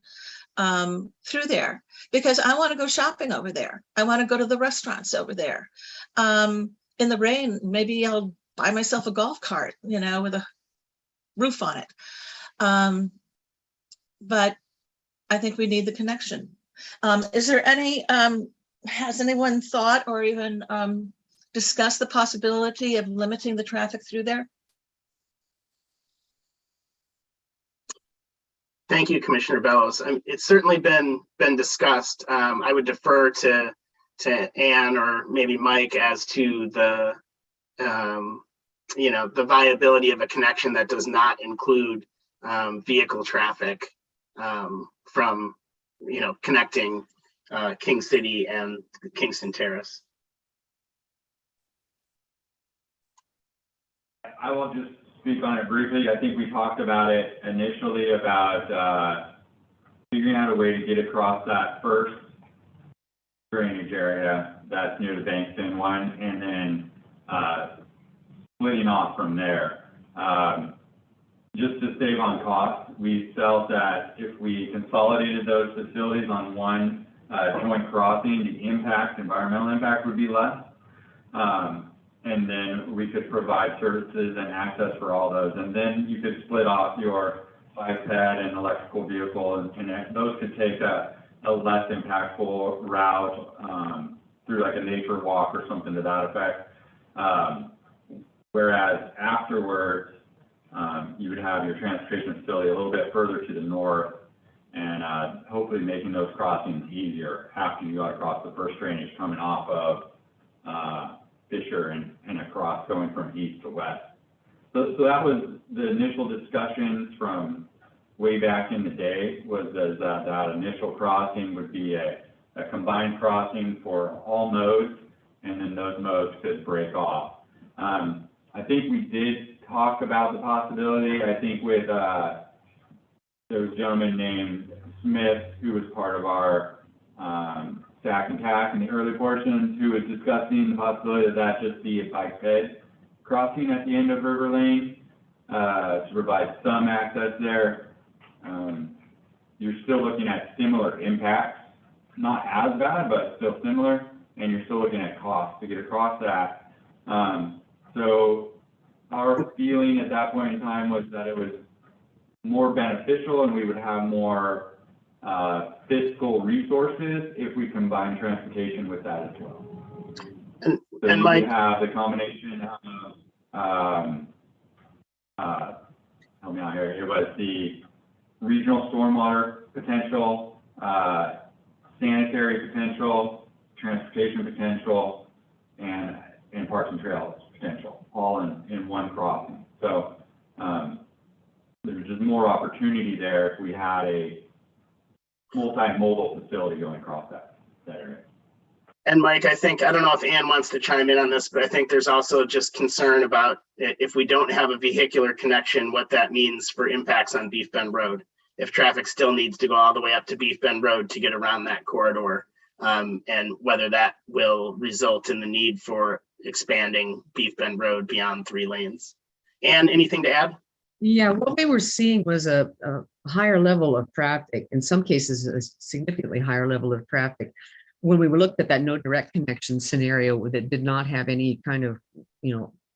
through there, because I want to go shopping over there. I want to go to the restaurants over there. In the rain, maybe I'll buy myself a golf cart, with a roof on it. But I think we need the connection. Is there has anyone thought or even discussed the possibility of limiting the traffic through there? Thank you, Commissioner Bellows. It's certainly been discussed. I would defer to Ann or maybe Mike as to the the viability of a connection that does not include vehicle traffic from, connecting King City and Kingston Terrace. I will just speak on it briefly. I think we talked about it initially about figuring out a way to get across that first drainage area that's near the Bankston one, and then splitting off from there. Just to save on cost, we felt that if we consolidated those facilities on one joint crossing, the environmental impact would be less. And then we could provide services and access for all those. And then you could split off your bike ped and electrical vehicle, and those could take a less impactful route through like a nature walk or something to that effect. Whereas afterwards, you would have your transportation facility a little bit further to the north, and hopefully making those crossings easier after you got across the first drainage coming off of Fisher and across going from east to west. So that was the initial discussions from way back in the day, was that initial crossing would be a combined crossing for all nodes, and then those nodes could break off. I think we did talk about the possibility, I think with, there was a gentleman named Smith, who was part of our SAC and TAC in the early portions, who was discussing the possibility that just be a bike ped crossing at the end of River Lane to provide some access there. You're still looking at similar impacts, not as bad, but still similar, and you're still looking at cost to get across that. So our feeling at that point in time was that it was more beneficial, and we would have more fiscal resources if we combine transportation with that as well. So and you Mike, would have the combination of, help me out here, it was the regional stormwater potential, sanitary potential, transportation potential, and parks and trails potential, all in one crossing. So there's just more opportunity there if we had a multimodal facility going across that area. And Mike, I don't know if Ann wants to chime in on this, but I think there's also just concern about if we don't have a vehicular connection, what that means for impacts on Beef Bend Road. If traffic still needs to go all the way up to Beef Bend Road to get around that corridor, and whether that will result in the need for expanding Beef Bend Road beyond 3 lanes. Ann, anything to add? Yeah, what we were seeing was a higher level of traffic, in some cases, a significantly higher level of traffic. When we looked at that no direct connection scenario that did not have any kind of,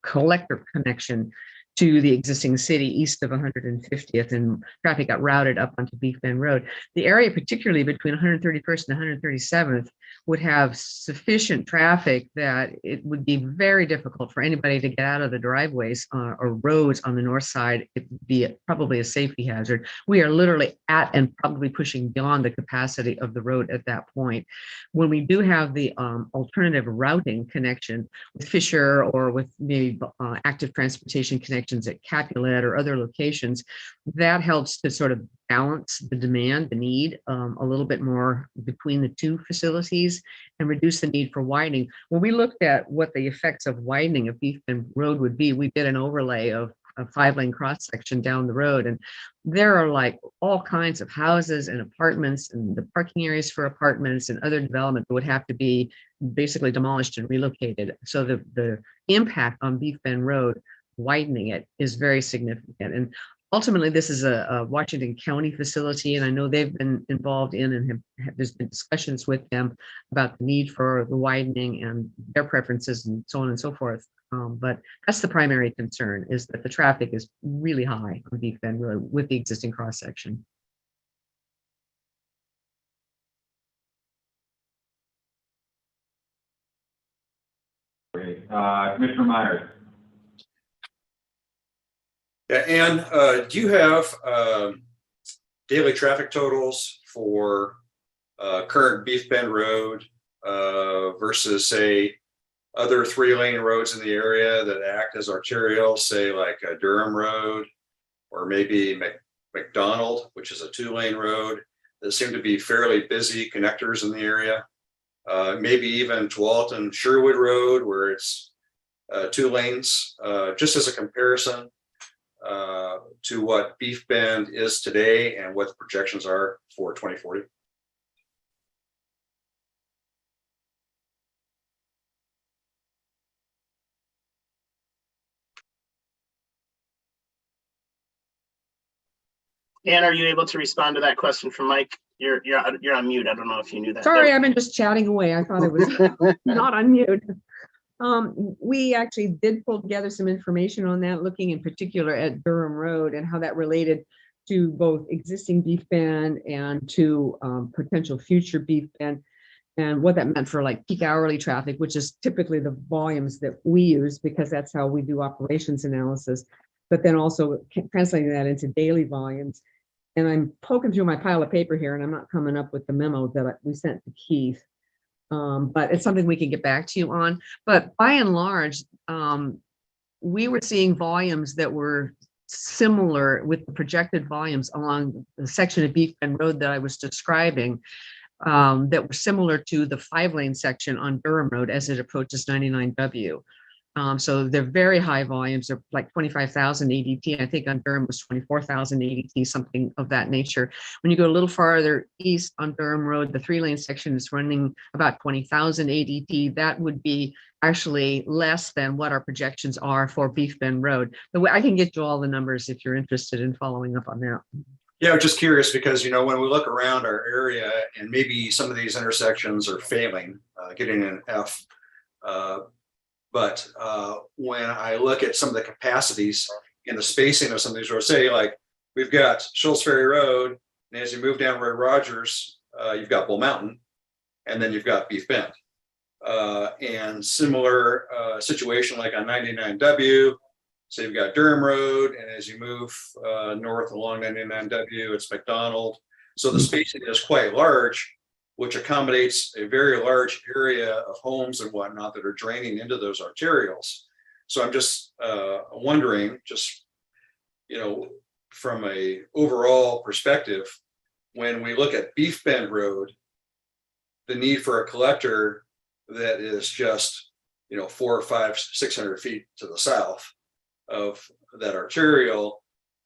collector connection to the existing city east of 150th, and traffic got routed up onto Beef Bend Road. The area, particularly between 131st and 137th, would have sufficient traffic that it would be very difficult for anybody to get out of the driveways or roads on the north side. It would be probably a safety hazard. We are literally at and probably pushing beyond the capacity of the road at that point. When we do have the alternative routing connection with Fisher or with maybe active transportation connections at Capulet or other locations, that helps to sort of balance the demand, the need a little bit more between the two facilities and reduce the need for widening. When we looked at what the effects of widening of Beef Bend Road would be, we did an overlay of a 5-lane cross section down the road, and there are like all kinds of houses and apartments and the parking areas for apartments and other development that would have to be basically demolished and relocated. So the impact on Beef Bend Road, widening it, is very significant. And ultimately, this is a Washington County facility, and I know they've been involved in and there's been discussions with them about the need for the widening and their preferences and so on and so forth. But that's the primary concern, is that the traffic is really high on Beef Bend Road with the existing cross section. Great. Commissioner Myers. Yeah, and do you have daily traffic totals for current Beef Bend Road versus, say, other 3-lane roads in the area that act as arterial, say like Durham Road, or maybe McDonald, which is a 2-lane road that seem to be fairly busy connectors in the area. Maybe even Tualatin Sherwood Road, where it's 2 lanes, just as a comparison to what Beef Bend is today and what the projections are for 2040. Ann, are you able to respond to that question from Mike? You're on mute. I don't know if you knew that. Sorry, I've been just chatting away. I thought it was not on mute. We actually did pull together some information on that, looking in particular at Durham Road and how that related to both existing Beef Bend and to potential future Beef Bend, and what that meant for like peak hourly traffic, which is typically the volumes that we use because that's how we do operations analysis, but then also translating that into daily volumes. And I'm poking through my pile of paper here and I'm not coming up with the memo that we sent to Keith. But it's something we can get back to you on. But by and large, we were seeing volumes that were similar with the projected volumes along the section of Beef Bend Road that I was describing, that were similar to the 5-lane section on Durham Road as it approaches 99W. So they're very high volumes. They're like 25,000 ADT. I think on Durham was 24,000 ADT, something of that nature. When you go a little farther east on Durham Road, the 3-lane section is running about 20,000 ADT. That would be actually less than what our projections are for Beef Bend Road. But I can get you all the numbers if you're interested in following up on that. Yeah, I'm just curious because, you know, when we look around our area and maybe some of these intersections are failing, getting an F, but when I look at some of the capacities and the spacing of some of these roads, say like we've got Schultz Ferry Road, and as you move down Roy Rogers, you've got Bull Mountain, and then you've got Beef Bend. And similar situation like on 99W, so you've got Durham Road, and as you move north along 99W, it's McDonald. So the spacing is quite large, which accommodates a very large area of homes and whatnot that are draining into those arterials. So I'm just wondering, just, you know, from a overall perspective, when we look at Beef Bend Road, the need for a collector that is just, you know, 400, 500, 600 feet to the south of that arterial,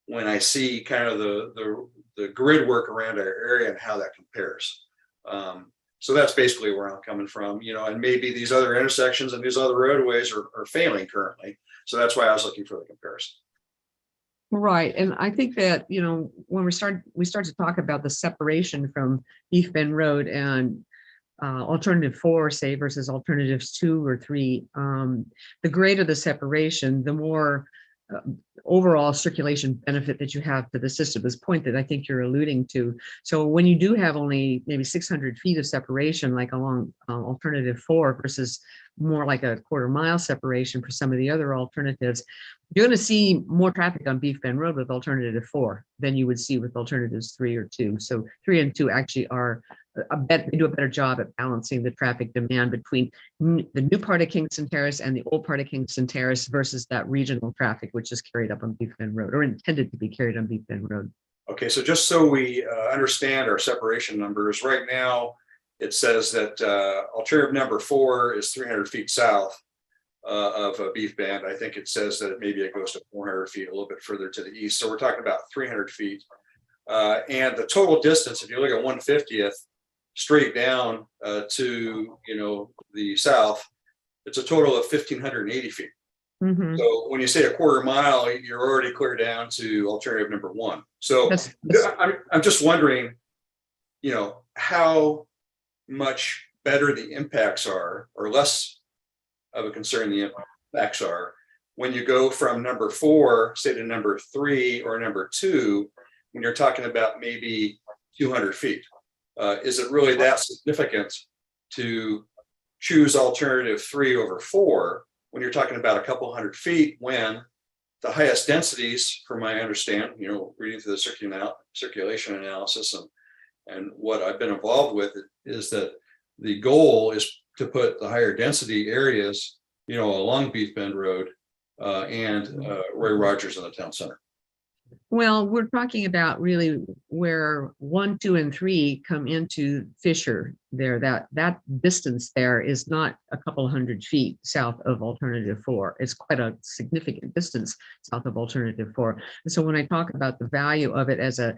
when I see kind of the grid work around our area and how that compares. So that's basically where I'm coming from, you know, and maybe these other intersections and these other roadways are failing currently. So that's why I was looking for the comparison. Right. And I think that, you know, when we start to talk about the separation from Beef Bend Road and alternative 4, say, versus alternatives 2 or 3, the greater the separation, the more overall circulation benefit that you have to the system, this point that I think you're alluding to. So when you do have only maybe 600 feet of separation, like along alternative 4 versus more like a quarter-mile separation for some of the other alternatives, you're going to see more traffic on Beef Bend Road with alternative 4 than you would see with alternatives 3 or 2. So 3 and 2 actually are they do a better job at balancing the traffic demand between the new part of Kingston Terrace and the old part of Kingston Terrace versus that regional traffic, which is carried up on Beef Bend Road or intended to be carried on Beef Bend Road. Okay, so just so we understand our separation numbers, right now it says that alternative number 4 is 300 feet south of Beef Bend. I think it says that maybe it goes to 400 feet, a little bit further to the east. So we're talking about 300 feet. And the total distance, if you look at 150th, straight down to, you know, the south, it's a total of 1,580 feet. Mm-hmm. So when you say a quarter mile, you're already clear down to alternative number 1. So I'm just wondering, you know, how much better the impacts are or less of a concern the impacts are when you go from number 4, say, to number 3 or number 2, when you're talking about maybe 200 feet. Is it really that significant to choose alternative 3 over 4 when you're talking about a couple hundred feet, when the highest densities, from my understanding, you know, reading through the circulation analysis and what I've been involved with, is that the goal is to put the higher density areas, you know, along Beef Bend Road and Roy Rogers in the town center. Well, we're talking about really where 1, 2, and 3 come into Fisher there. That distance there is not a couple hundred feet south of alternative 4. It's quite a significant distance south of alternative 4. And so when I talk about the value of it as a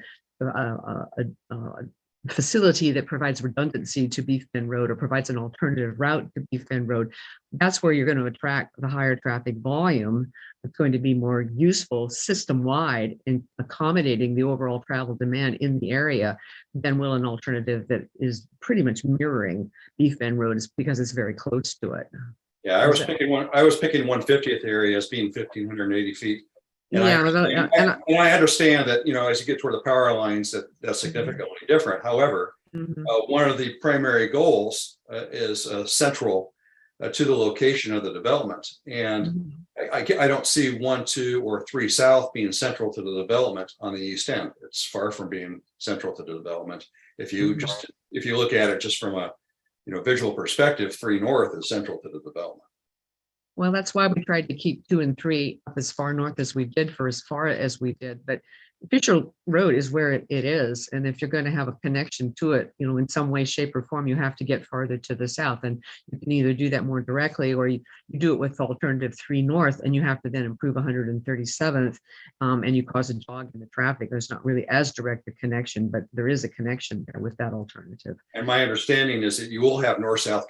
facility that provides redundancy to Beef Bend Road or provides an alternative route to Beef Bend Road, that's where you're going to attract the higher traffic volume. It's going to be more useful system-wide in accommodating the overall travel demand in the area than will an alternative that is pretty much mirroring Beef Bend Road because it's very close to it. Yeah, I was picking 150th area as being 1,580 feet. And I understand that, you know, as you get toward the power lines, that's significantly different. However, one of the primary goals is central to the location of the development. And I don't see 1, 2, or 3 south being central to the development on the east end. It's far from being central to the development. If you look at it just from a, you know, visual perspective, 3 north is central to the development. Well, that's why we tried to keep 2 and 3 up as far north as we did for as far as we did. But Fisher Road is where it is. And if you're going to have a connection to it, you know, in some way, shape, or form, you have to get farther to the south. And you can either do that more directly or you do it with alternative 3 north, and you have to then improve 137th and you cause a jog in the traffic. There's not really as direct a connection, but there is a connection there with that alternative. And my understanding is that you will have north-south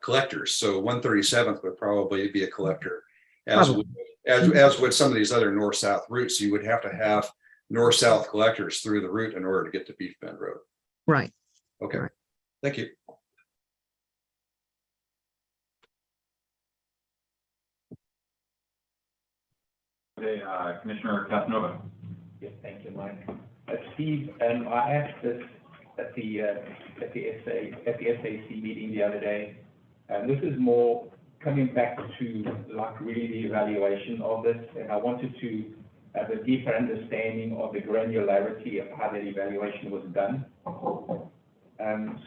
collectors. So 137th would probably be a collector. As with some of these other north-south routes, you would have to have north-south collectors through the route in order to get to Beef Bend Road. Right. Okay. Right. Thank you. Okay, Commissioner Casanova. Yes, thank you, Mike. Steve, I asked this at the SAC meeting the other day, and this is more coming back to like really the evaluation of this, and I wanted to have a deeper understanding of the granularity of how that evaluation was done.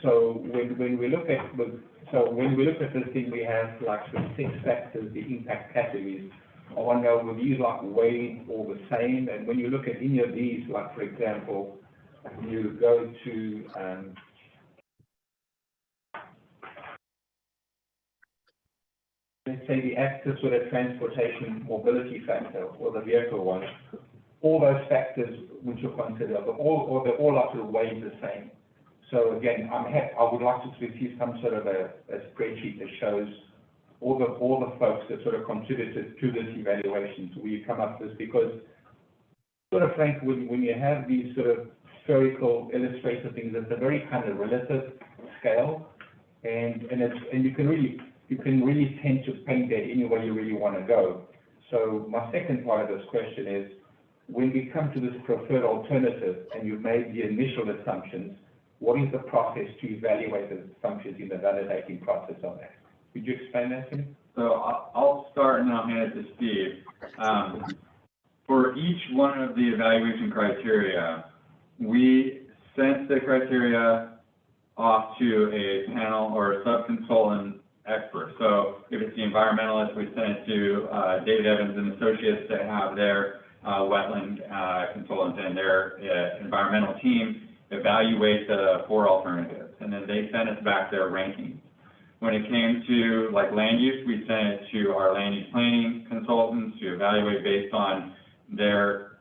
So when we look at this thing, we have like the 6 factors, the impact categories. I wonder, will these like weigh all the same? And when you look at any of these, like for example, when you go to let's say the active sort of transportation mobility factor or the vehicle one, all those factors which are considered, they're all like sort of weighed the same. So again, I would like to see some sort of a spreadsheet that shows all the folks that sort of contributed to this evaluation. So we come up with this because sort of Frank, when you have these sort of spherical illustrative things, it's a very kind of relative scale, and you can really tend to paint that any way you really want to go. So my second part of this question is, when we come to this preferred alternative and you've made the initial assumptions, what is the process to evaluate the assumptions in the validating process of that? Could you explain that to me? So I'll start and I'll hand it to Steve. For each one of the evaluation criteria, we sent the criteria off to a panel or a sub-consultant expert. So if it's the environmentalist, we send it to David Evans and Associates that have their wetland consultants and their environmental team evaluate the 4 alternatives, and then they send us back their rankings. When it came to like land use, we sent it to our land use planning consultants to evaluate based on their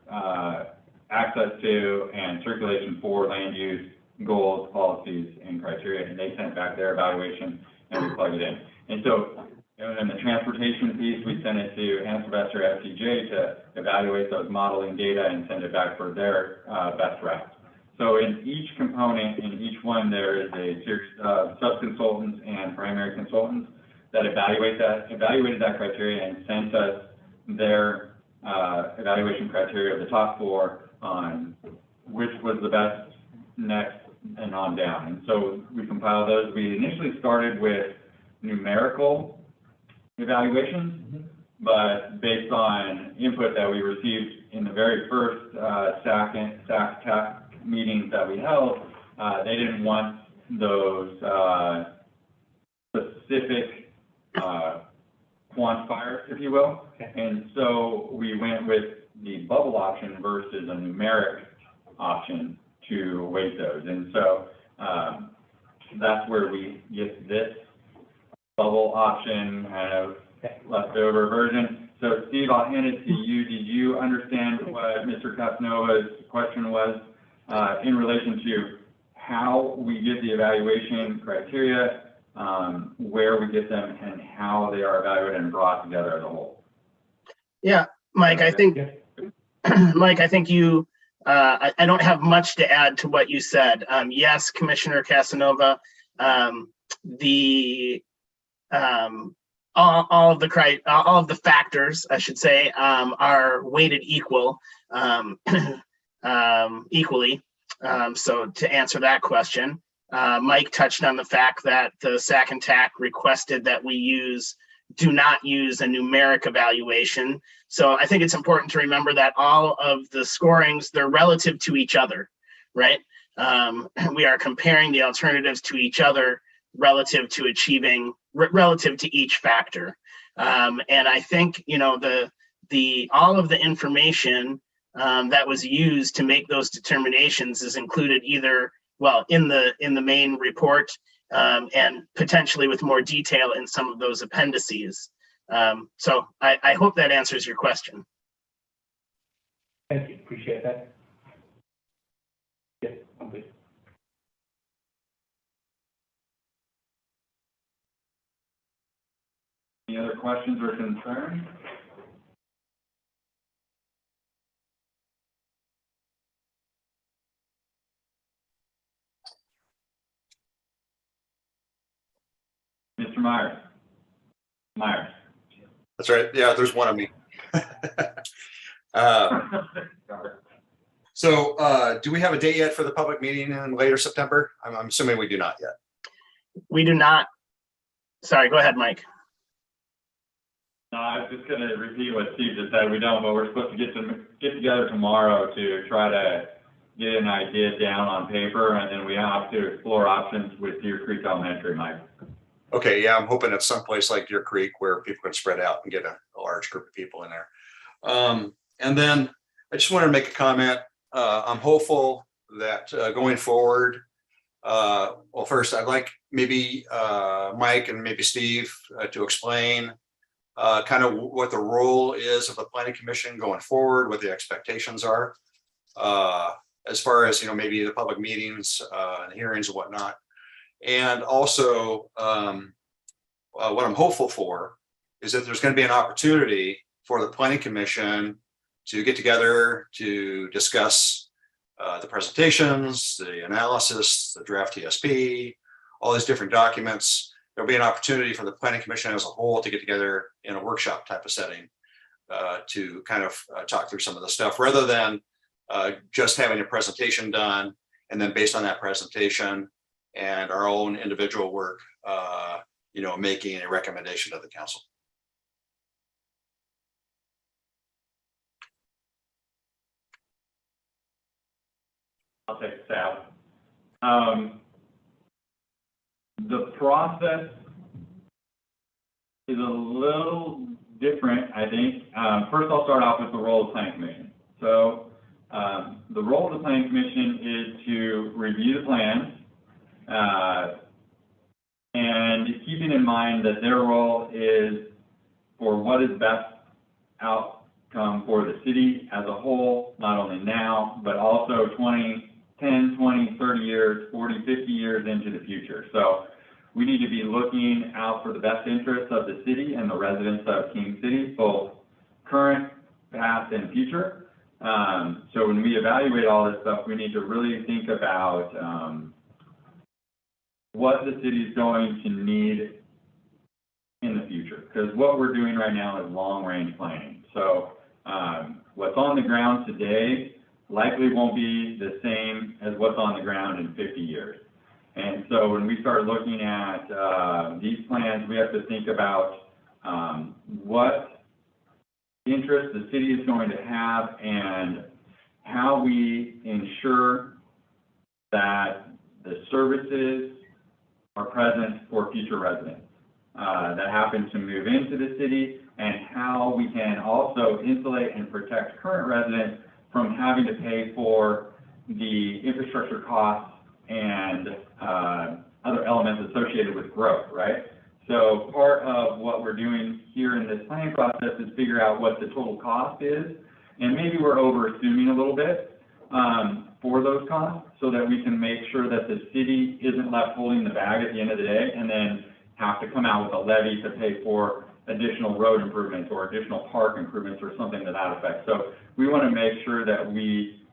access to and circulation for land use goals, policies, and criteria, and they sent back their evaluation and we plugged it in. And so in the transportation piece, we sent it to Ann Sylvester FCJ to evaluate those modeling data and send it back for their best routes. So in each component, in each one, there is a series of sub-consultants and primary consultants that evaluated that criteria and sent us their evaluation criteria of the top 4 on which was the best, next, and on down. And so we compiled those. We initially started with numerical evaluations, but based on input that we received in the very first SAC meetings that we held, they didn't want those specific, quantifiers, if you will. Okay. And so we went with the bubble option versus a numeric option to weight those. And so, that's where we get this bubble option kind of leftover version. So Steve, I'll hand it to you. Did you understand what Mr. Casanova's question was, in relation to how we get the evaluation criteria, where we get them, and how they are evaluated and brought together as a whole? Yeah, Mike, I think, Mike, I think you, I don't have much to add to what you said. Yes, Commissioner Casanova, all of the factors, I should say, are weighted equally. So to answer that question, Mike touched on the fact that the SAC and TAC requested that we do not use a numeric evaluation. So I think it's important to remember that all of the scorings, they're relative to each other, right? We are comparing the alternatives to each other relative to each factor. And I think, you know, all of the information that was used to make those determinations is included either, well, in the main report, and potentially with more detail in some of those appendices. So I hope that answers your question. Thank you, appreciate that. Yeah, I'm good. Any other questions or concerns? Mr. Myers? That's right. Yeah, there's one of me. So do we have a date yet for the public meeting in later September? I'm assuming we do not yet. We do not. Sorry, go ahead, Mike. No, I was just gonna repeat what Steve just said. We don't, but we're supposed to get together tomorrow to try to get an idea down on paper, and then we have to explore options with Deer Creek Elementary, Mike. Okay, yeah, I'm hoping it's someplace like Deer Creek where people can spread out and get a large group of people in there. And then I just wanted to make a comment. I'm hopeful that going forward, well, first I'd like maybe Mike and maybe Steve to explain kind of what the role is of the Planning Commission going forward, what the expectations are, as far as, you know, maybe the public meetings and hearings and whatnot. And also, what I'm hopeful for is that there's going to be an opportunity for the Planning Commission to get together to discuss the presentations, the analysis, the draft TSP, all these different documents. There'll be an opportunity for the Planning Commission as a whole to get together in a workshop type of setting to kind of talk through some of the stuff, rather than just having a presentation done and then based on that presentation and our own individual work, you know, making a recommendation to the council. I'll take a stab. The process is a little different, I think. First, I'll start off with the role of the Planning Commission. So the role of the Planning Commission is to review the plans, and keeping in mind that their role is for what is best outcome for the city as a whole, not only now, but also 10, 20, 30 years, 40, 50 years into the future. So we need to be looking out for the best interests of the city and the residents of King City, both current, past, and future. So when we evaluate all this stuff, we need to really think about what the city is going to need in the future. Because what we're doing right now is long-range planning. So what's on the ground today likely won't be the same as what's on the ground in 50 years. And so when we start looking at these plans, we have to think about what interest the city is going to have and how we ensure that the services are present for future residents. that happen to move into the city, and how we can also insulate and protect current residents from having to pay for the infrastructure costs and other elements associated with growth, right? So part of what we're doing here in this planning process is figure out what the total cost is, and maybe we're over assuming a little bit for those costs, so that we can make sure that the city isn't left holding the bag at the end of the day and then have to come out with a levy to pay for additional road improvements or additional park improvements or something to that effect. So we want to make sure that we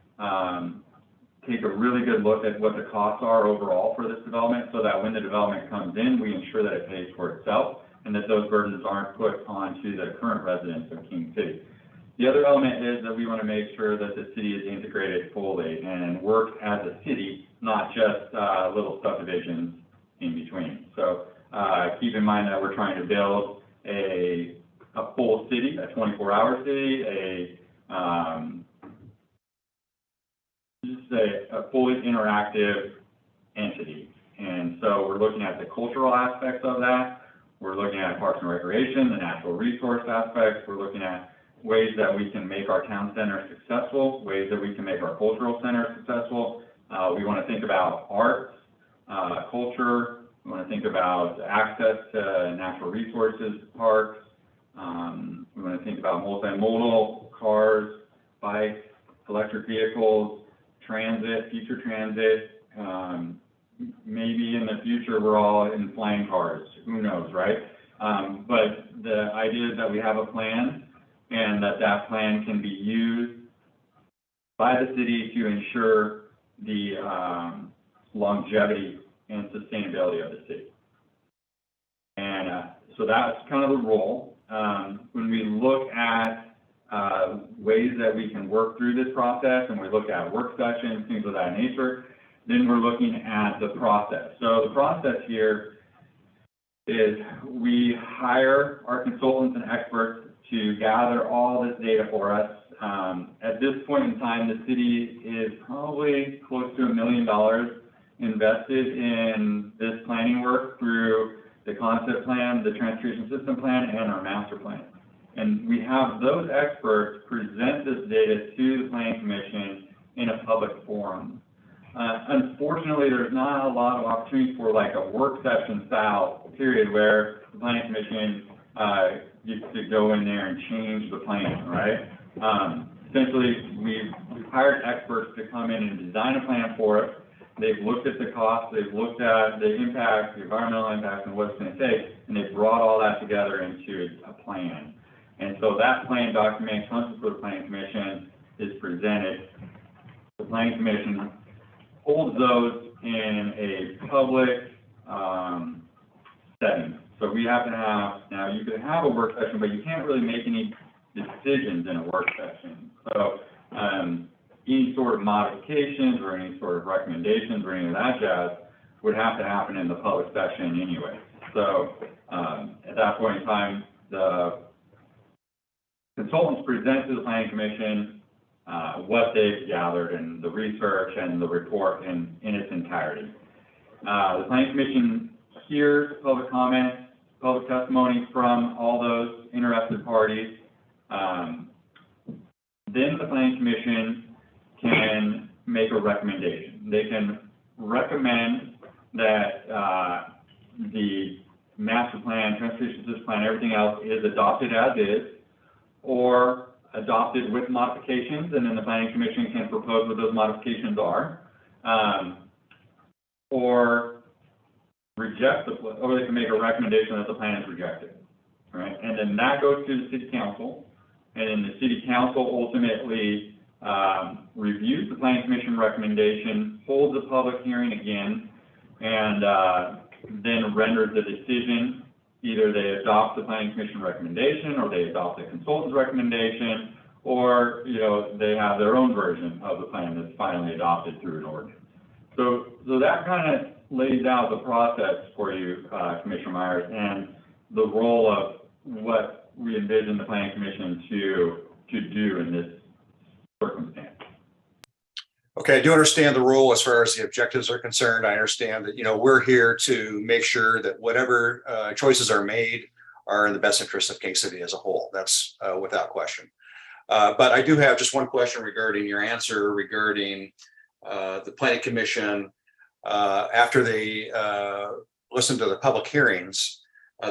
take a really good look at what the costs are overall for this development, so that when the development comes in, we ensure that it pays for itself and that those burdens aren't put onto the current residents of King City. The other element is that we want to make sure that the city is integrated fully and works as a city, not just little subdivisions in between. So keep in mind that we're trying to build a full city, a 24-hour city, a fully interactive entity. And so we're looking at the cultural aspects of that. We're looking at parks and recreation, the natural resource aspects. We're looking at ways that we can make our town center successful, ways that we can make our cultural center successful. We want to think about arts, culture. We want to think about access to natural resources, parks. We want to think about multimodal, cars, bikes, electric vehicles, transit, future transit. Maybe in the future we're all in flying cars, who knows, right? But the idea is that we have a plan, and that plan can be used by the city to ensure the longevity and sustainability of the city. And so that's kind of the role. When we look at ways that we can work through this process, and we look at work sessions, things of that nature, then we're looking at the process. So the process here is we hire our consultants and experts to gather all this data for us. At this point in time, the city is probably close to $1 million invested in this planning work through the concept plan, the transportation system plan, and our master plan. And we have those experts present this data to the Planning Commission in a public forum. Unfortunately, there's not a lot of opportunity for like a work session style period where the Planning Commission gets to go in there and change the plan, right? Essentially, we've hired experts to come in and design a plan for us. They've looked at the costs, they've looked at the impact, the environmental impact, and what it's going to take, and they've brought all that together into a plan. And so that plan document comes before the Planning Commission, is presented. The Planning Commission holds those in a public setting. So we have to have, now you could have a work session, but you can't really make any decisions in a work session. So any sort of modifications or any sort of recommendations or any of that jazz would have to happen in the public session anyway. So at that point in time, the consultants present to the Planning Commission what they've gathered and the research and the report in its entirety. The Planning Commission hears public comments, public testimony from all those interested parties. Then the Planning Commission can make a recommendation. They can recommend that the master plan, transportation system plan, everything else is adopted as is, or adopted with modifications, and then the Planning Commission can propose what those modifications are, or reject or they can make a recommendation that the plan is rejected, right? And then that goes to the City Council, and then the City Council ultimately reviews the Planning Commission recommendation, holds a public hearing again, and then renders the decision. Either they adopt the Planning Commission recommendation, or they adopt the consultant's recommendation, or they have their own version of the plan that's finally adopted through an ordinance. So that kind of lays out the process for you, Commissioner Myers, and the role of what we envision the Planning Commission to do in this circumstance. Okay, I do understand the rule as far as the objectives are concerned. I understand that, we're here to make sure that whatever choices are made are in the best interest of King City as a whole. That's without question. But I do have just one question regarding your answer regarding the Planning Commission. After they listen to the public hearings,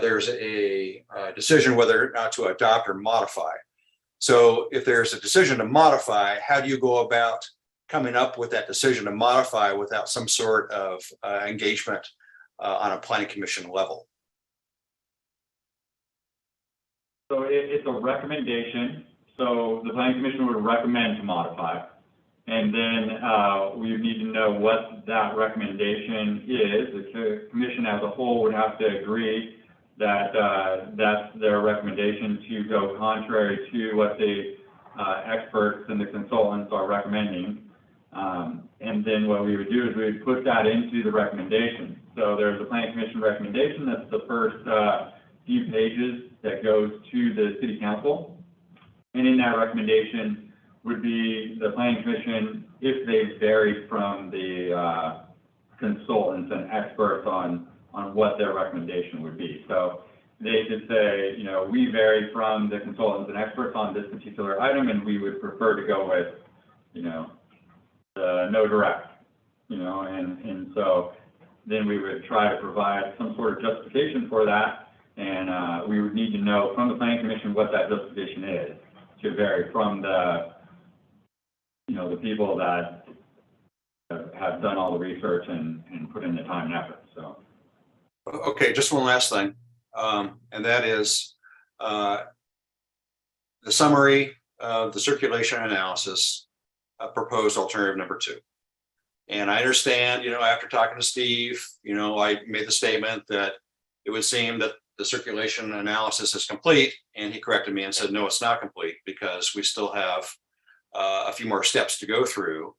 there's a decision whether or not to adopt or modify. So if there's a decision to modify, how do you go about coming up with that decision to modify without some sort of engagement on a Planning Commission level? So it's a recommendation. So the Planning Commission would recommend to modify. And then we would need to know what that recommendation is. The commission as a whole would have to agree that that's their recommendation to go contrary to what the experts and the consultants are recommending. And then what we would do is we would put that into the recommendation. So there's a Planning Commission recommendation. That's the first few pages that goes to the City Council. And in that recommendation would be the Planning Commission, if they vary from the consultants and experts on what their recommendation would be. So they could say, we vary from the consultants and experts on this particular item, and we would prefer to go with, the no direct, and so then we would try to provide some sort of justification for that, and we would need to know from the Planning Commission what that justification is to vary from the, the people that have done all the research and put in the time and effort, so. Okay, just one last thing, and that is the summary of the circulation analysis proposed alternative number 2. And I understand, after talking to Steve, I made the statement that it would seem that the circulation analysis is complete, and he corrected me and said, no, it's not complete because we still have a few more steps to go through.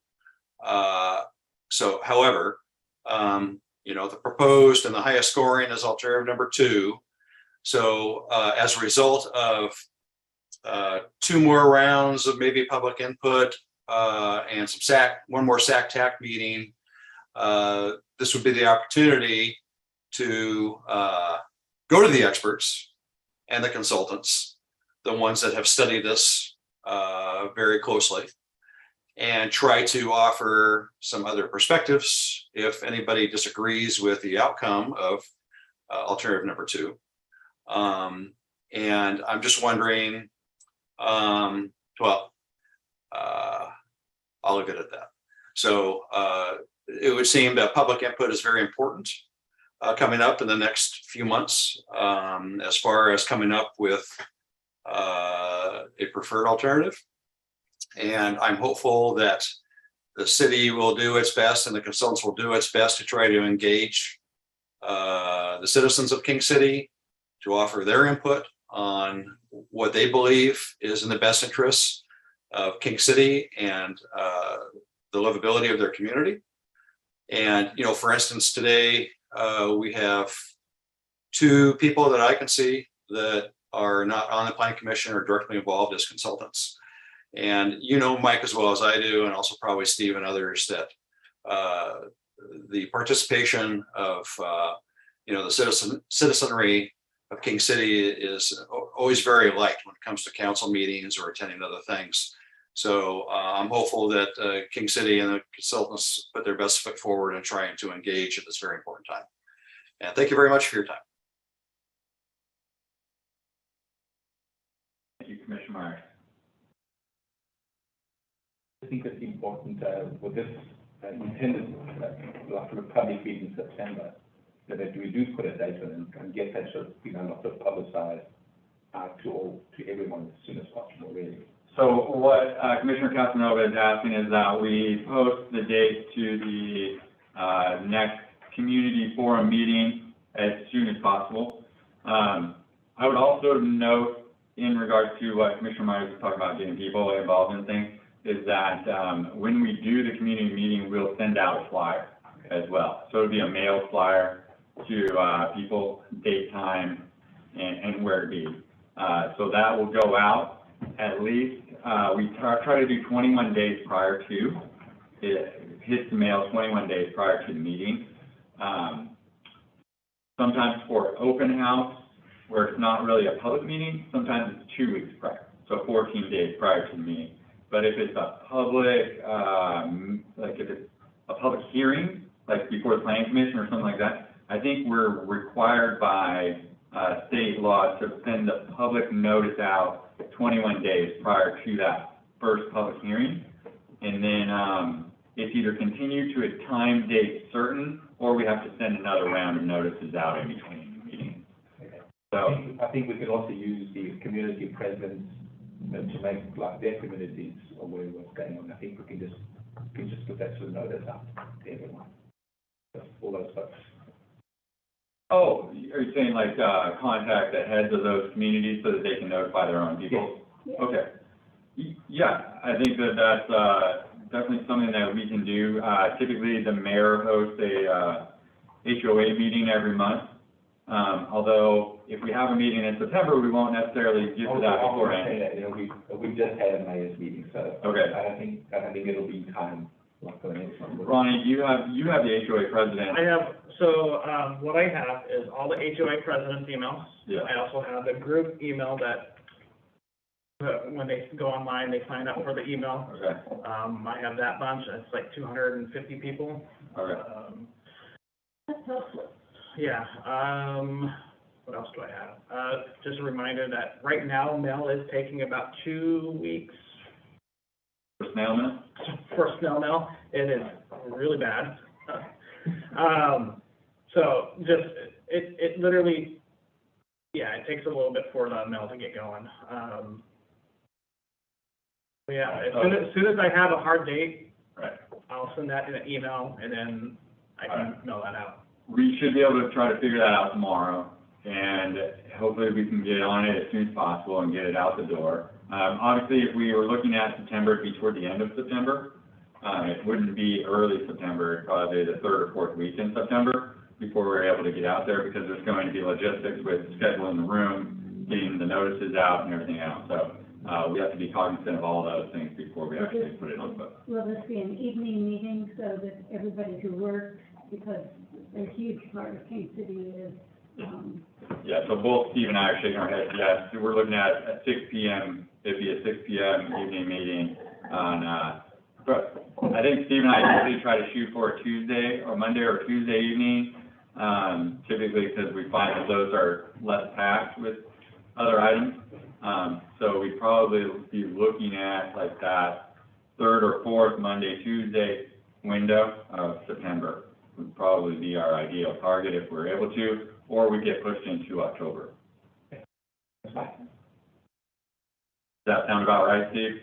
So, however, the proposed and the highest scoring is alternative number 2. So as a result of 2 more rounds of maybe public input and some one more SAC-TAC meeting, this would be the opportunity to go to the experts and the consultants, the ones that have studied this very closely, and try to offer some other perspectives if anybody disagrees with the outcome of alternative number 2. And I'm just wondering, I'll leave it at that. So it would seem that public input is very important coming up in the next few months, as far as coming up with a preferred alternative. And I'm hopeful that the city will do its best and the consultants will do its best to try to engage the citizens of King City to offer their input on what they believe is in the best interests of King City and the livability of their community. And, for instance, today we have 2 people that I can see that are not on the Planning Commission or directly involved as consultants. And Mike as well as I do, and also probably Steve and others, that the participation of the citizenry of King City is always very light when it comes to council meetings or attending other things. So I'm hopeful that King City and the consultants put their best foot forward in trying to engage at this very important time. And thank you very much for your time. Thank you, Commissioner Myers. I think it's important with this intended public meeting in September, that we do put a date on and get that sort of publicized to everyone as soon as possible, really. So what Commissioner Casanova is asking is that we post the date to the next community forum meeting as soon as possible. I would also note, in regards to what Commissioner Myers was talking about, getting people involved in things, is that when we do the community meeting, we'll send out a flyer as well. So it'll be a mail flyer to people, date, time, and where to be. So that will go out at least, we try to do 21 days prior to, it hits the mail 21 days prior to the meeting. Sometimes for open house, where it's not really a public meeting, sometimes it's 2 weeks prior, so 14 days prior to the meeting. But if it's a public, like if it's a public hearing, like before the planning commission or something like that, I think we're required by state law to send the public notice out 21 days prior to that first public hearing. And then it's either continued to a time date certain, or we have to send another round of notices out in between meetings. So, I think we could also use the community presidents to make like their communities aware of what's going on. I think we can just put that sort of notice out to everyone. Just all those folks. oh, are you saying like contact the heads of those communities so that they can notify their own people? Okay. Yeah, I think that that's definitely something that we can do. Typically, the mayor hosts a HOA meeting every month. Although if we have a meeting in September, we won't necessarily get to that beforehand. We just had a mayor's meeting, so Okay. I don't think it'll be time like for the next one. Ronnie, you have the HOA president. I have, so, what I have is all the HOA presidents' emails. Yeah. I also have the group email that, when they go online, they sign up for the email. Okay. I have that bunch, it's like 250 people. Okay. Yeah, what else do I have? Just a reminder that right now, mail is taking about 2 weeks For snail mail? for snail mail. It is really bad. So just, it literally, yeah, it takes a little bit for the mail to get going. Yeah, as soon as I have a hard date, Right. I'll send that in an email, and then I can mail that out. We should be able to try to figure that out tomorrow, and hopefully we can get on it as soon as possible and get it out the door. Obviously, if we were looking at September, it'd be toward the end of September. It wouldn't be early September, it'd probably be the 3rd or 4th week in September before we're able to get out there, because there's going to be logistics with scheduling the room, getting the notices out and everything else. So, we have to be cognizant of all those things before we actually put it on the book. Will this be an evening meeting so that everybody who works, because a huge part of King City is, Yeah, so both Steve and I are shaking our heads, yes, we're looking at 6 p.m., it'd be a 6 p.m. evening meeting on, but I think Steve and I usually try to shoot for a Tuesday or Monday or Tuesday evening, typically because we find that those are less packed with other items. So we'd probably be looking at like that 3rd or 4th Monday, Tuesday window of September would probably be our ideal target if we're able to, or we get pushed into October. That's fine. Does that sound about right, Steve?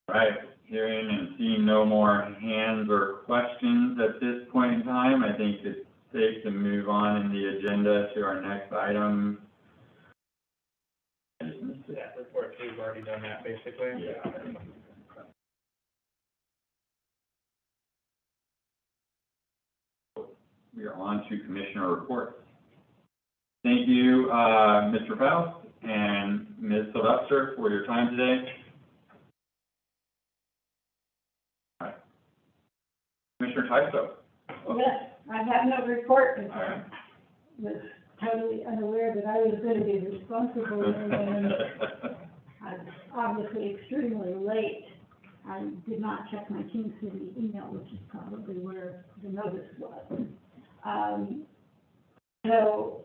All right, hearing and seeing no more hands or questions at this point in time, I think it's safe to move on in the agenda to our next item. That report, we've already done that, basically. Yeah. We are on to commissioner reports. Thank you, Mr. Faust and Ms. Sylvester for your time today. All right. Commissioner Tyso. yes, I have no report, because All right. I was totally unaware that I was going to be responsible, and I was obviously extremely late. I did not check my King City email, which is probably where the notice was. So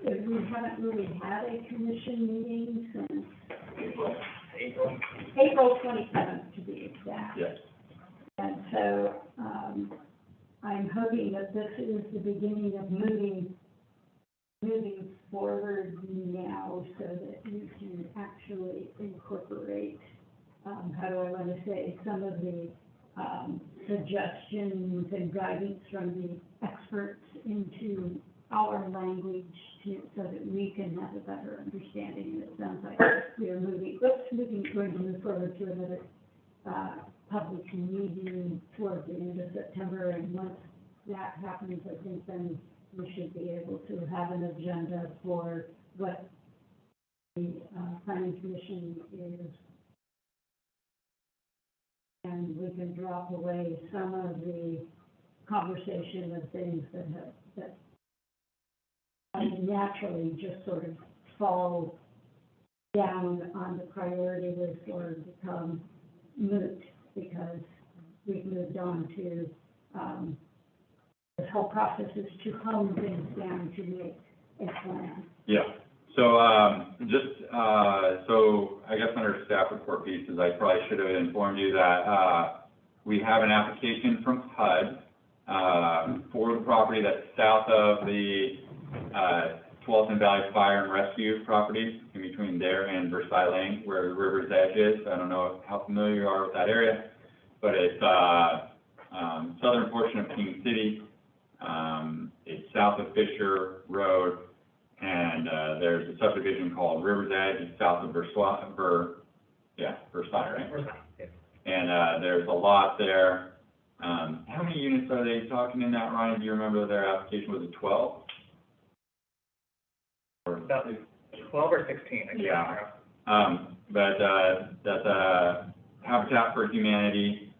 we haven't really had a commission meeting since April 27th, to be exact. Yes. And so, I'm hoping that this is the beginning of moving forward now so that we can actually incorporate, how do I want to say, some of the, suggestions and guidance from the experts into our language so that we can have a better understanding. And it sounds like we are going to move forward to another, public meeting towards the end of September, and once that happens, I think then we should be able to have an agenda for what the planning commission is. And we can drop away some of the conversation of things that naturally just sort of fall down on the priority list or become moot because we've moved on to, this whole process is to hone things down to make a plan. Yeah, so, so I guess under staff report pieces, I probably should have informed you that, we have an application from HUD, for the property that's south of the, Tualatin Valley Fire and Rescue property, in between there and Versailles Lane, where the river's edge is. I don't know how familiar you are with that area, but it's, southern portion of King City. It's south of Fisher Road, and there's a subdivision called River's Edge, it's south of Versailles, right? And there's a lot there. How many units are they talking in that, Ryan? Do you remember their application? Was it 12? About 12 or 16, I can't remember. But that's a Habitat for Humanity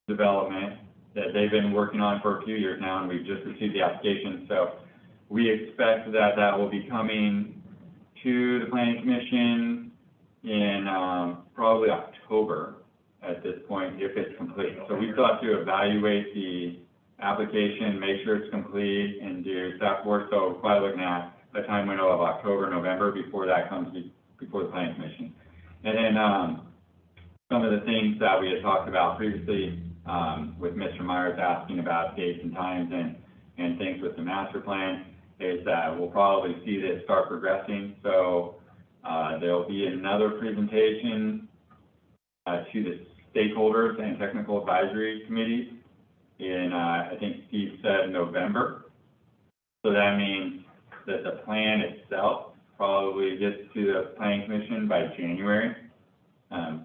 development that they've been working on for a few years now, and we've just received the application. So we expect that that will be coming to the Planning Commission in probably October at this point, if it's complete. So we've got to evaluate the application, make sure it's complete, and do staff work. So we're probably looking at a time window of October, November before that comes before the Planning Commission. And then some of the things that we had talked about previously with Mr. Myers asking about dates and times and things with the master plan is that we'll probably see this start progressing. So there'll be another presentation to the stakeholders and technical advisory committees in, I think Steve said November. So that means that the plan itself probably gets to the Planning Commission by January,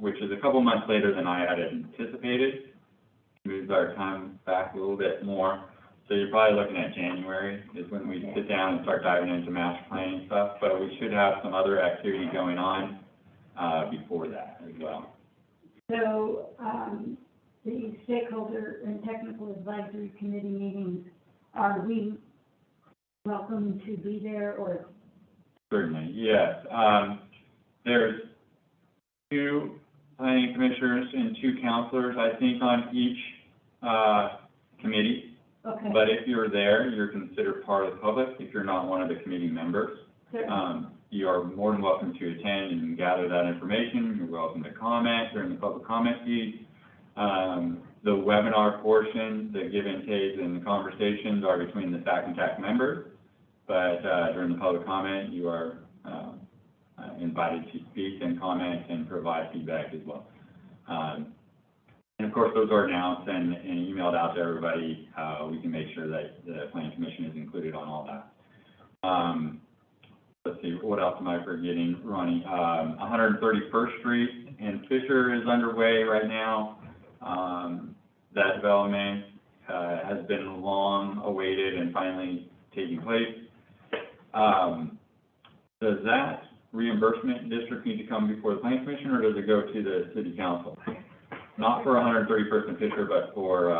which is a couple months later than I had anticipated. Moves our time back a little bit more. So you're probably looking at January is when we sit down and start diving into master planning stuff, but we should have some other activity going on before that as well. So, the stakeholder and technical advisory committee meetings, are we welcome to be there or? Certainly, yes. There's 2 planning commissioners and 2 counselors, I think, on each committee. Okay. But if you're there, you're considered part of the public if you're not one of the committee members. You are more than welcome to attend and gather that information. You're welcome to comment during the public comment feed. The webinar portion, the give and take and the conversations are between the SAC and TAC members, but during the public comment, you are invited to speak and comment and provide feedback as well. And of course, those are announced and emailed out to everybody. We can make sure that the Planning Commission is included on all that. Let's see, what else am I forgetting, Ronnie? 131st Street in Fisher is underway right now. That development has been long awaited and finally taking place. Does that reimbursement district need to come before the Planning Commission, or does it go to the City Council? Not for 131st and Fisher, but for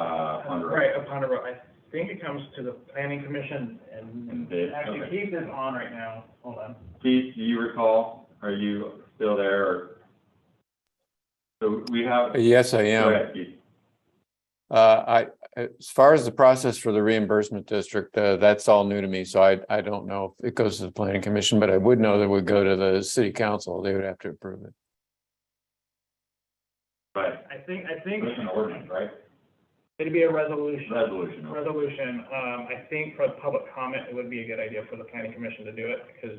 Ponderosa. Right, Ponderosa. I think it comes to the Planning Commission, and actually okay. Keith is on right now. Hold on. Keith, do you recall? Are you still there? Or... So we have. Yes, I am. Go ahead, Keith. As far as the process for the reimbursement district, that's all new to me, so I don't know if it goes to the Planning Commission, but I would know that it would go to the City Council. They would have to approve it. Right. I think It's an ordinance, right? it'd be a resolution. Resolution. Okay. Resolution. I think for public comment, it would be a good idea for the Planning Commission to do it, because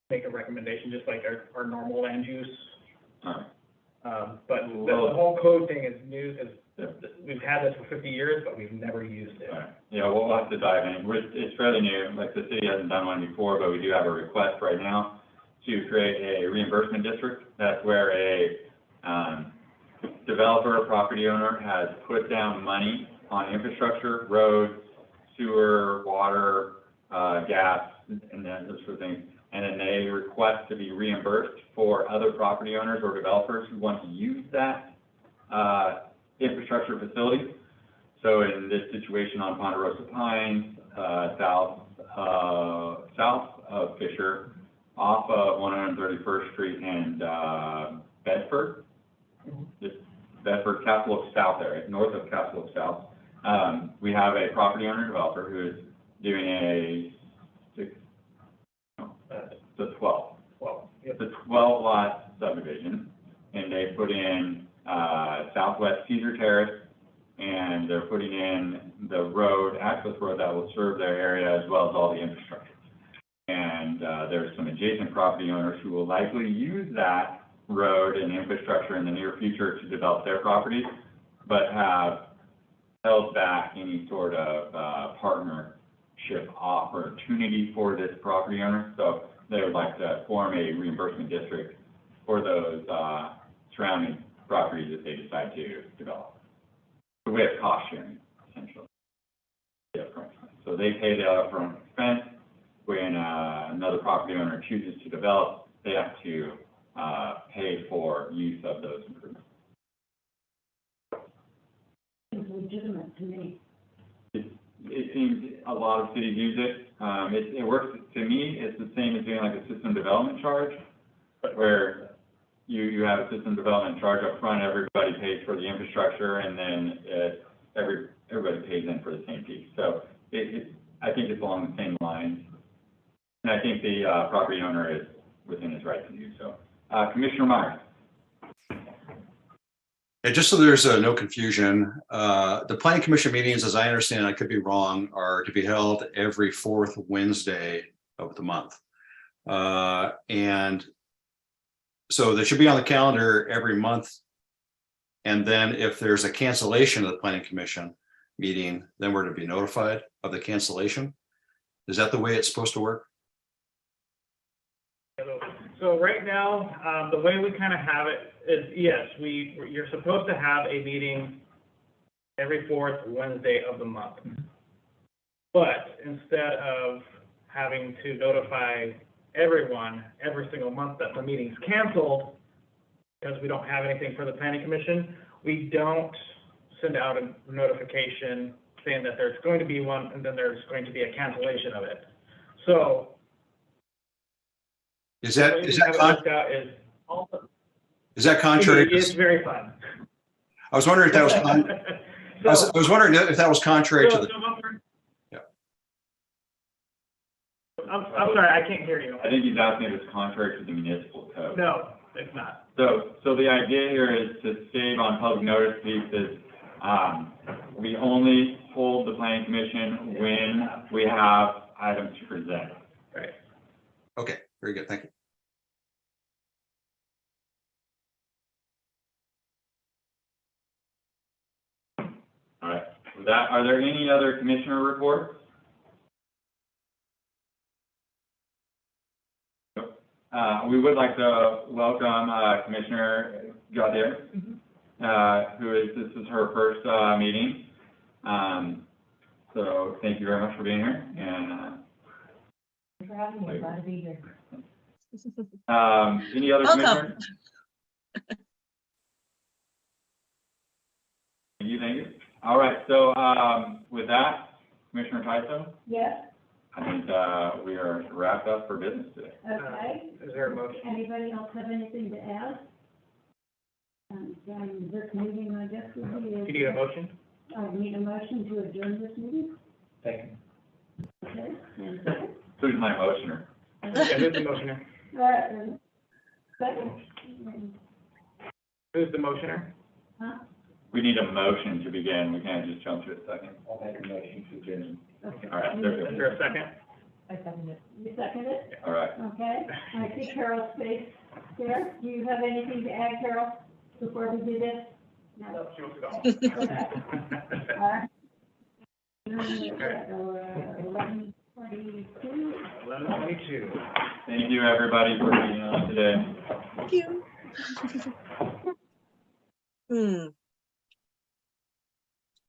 make a recommendation, just like our normal land use. All right. But the whole code thing is new, because we've had this for 50 years, but we've never used it. All right. Yeah, we'll have to dive in. It's fairly new, like the city hasn't done one before, but we do have a request right now to create a reimbursement district. That's where a developer or property owner has put down money on infrastructure, roads, sewer, water, gas, and then those sort of things. And then they request to be reimbursed for other property owners or developers who want to use that infrastructure facility. So in this situation on Ponderosa Pines, south of Fisher, off of 131st Street and Bedford, this Bedford, Castle Oak South area, north of Castle Oak South, we have a property owner developer who is doing a 12 lot subdivision, and they put in Southwest Cedar Terrace, and they're putting in the road, access road that will serve their area as well as all the infrastructure. And there's some adjacent property owners who will likely use that road and infrastructure in the near future to develop their properties, but have held back any sort of partnership opportunity for this property owner. So they would like to form a reimbursement district for those surrounding properties that they decide to develop. So we have cost sharing, essentially. So they pay the upfront expense. When another property owner chooses to develop, they have to pay for use of those improvements. It's legitimate to me. It seems a lot of cities use it. It works, to me, it's the same as doing like a system development charge, where you have a system development charge up front, everybody pays for the infrastructure, and then everybody pays in for the same piece. So I think it's along the same lines. And I think the property owner is within his right to do so. Commissioner Myers. And just so there's no confusion, the planning commission meetings, as I understand, I could be wrong, are to be held every fourth Wednesday of the month. And so they should be on the calendar every month. And then if there's a cancellation of the planning commission meeting, then we're to be notified of the cancellation. Is that the way it's supposed to work? So right now, the way we kind of have it is, yes, you're supposed to have a meeting every fourth Wednesday of the month. But instead of having to notify everyone every single month that the meeting's canceled, because we don't have anything for the planning commission, we don't send out a notification saying that there's going to be one and then there's going to be a cancellation of it. So Is that contrary? It's very fun. I was wondering if that was, I was wondering if that was contrary to the. Yeah. I'm sorry, I can't hear you. I think he's asking if it's contrary to the municipal code. No, it's not. So the idea here is to save on public notice pieces. We only hold the planning commission when we have items to present. Right. Okay, very good, thank you. All right. With that, are there any other commissioner reports? We would like to welcome Commissioner Gaudier, this is her first meeting. So thank you very much for being here, and Thanks for having me. Glad to be here. any other Welcome. commissioners? Thank you. All right, so with that, Commissioner Tyso, Yes, I think we are wrapped up for business today. okay. Is there a motion? Anybody else have anything to add? Then this meeting, I guess, would be. Do you need a motion? I need a motion to adjourn this meeting. Second. Okay. And second. Who's my motioner? Yeah, who's the motioner? Second. Who's the motioner? Huh? We need a motion to begin. We can't just jump to a second. I'll make a motion to adjourn. Okay. All right, Is there there a second? I second it. You second it? All right. Okay. I see Carol's face there. Do you have anything to add, Carol, before we do this? No. She wants to go. Okay. All right. 11:22. 11:22. Thank you, everybody, for being on today. Thank you.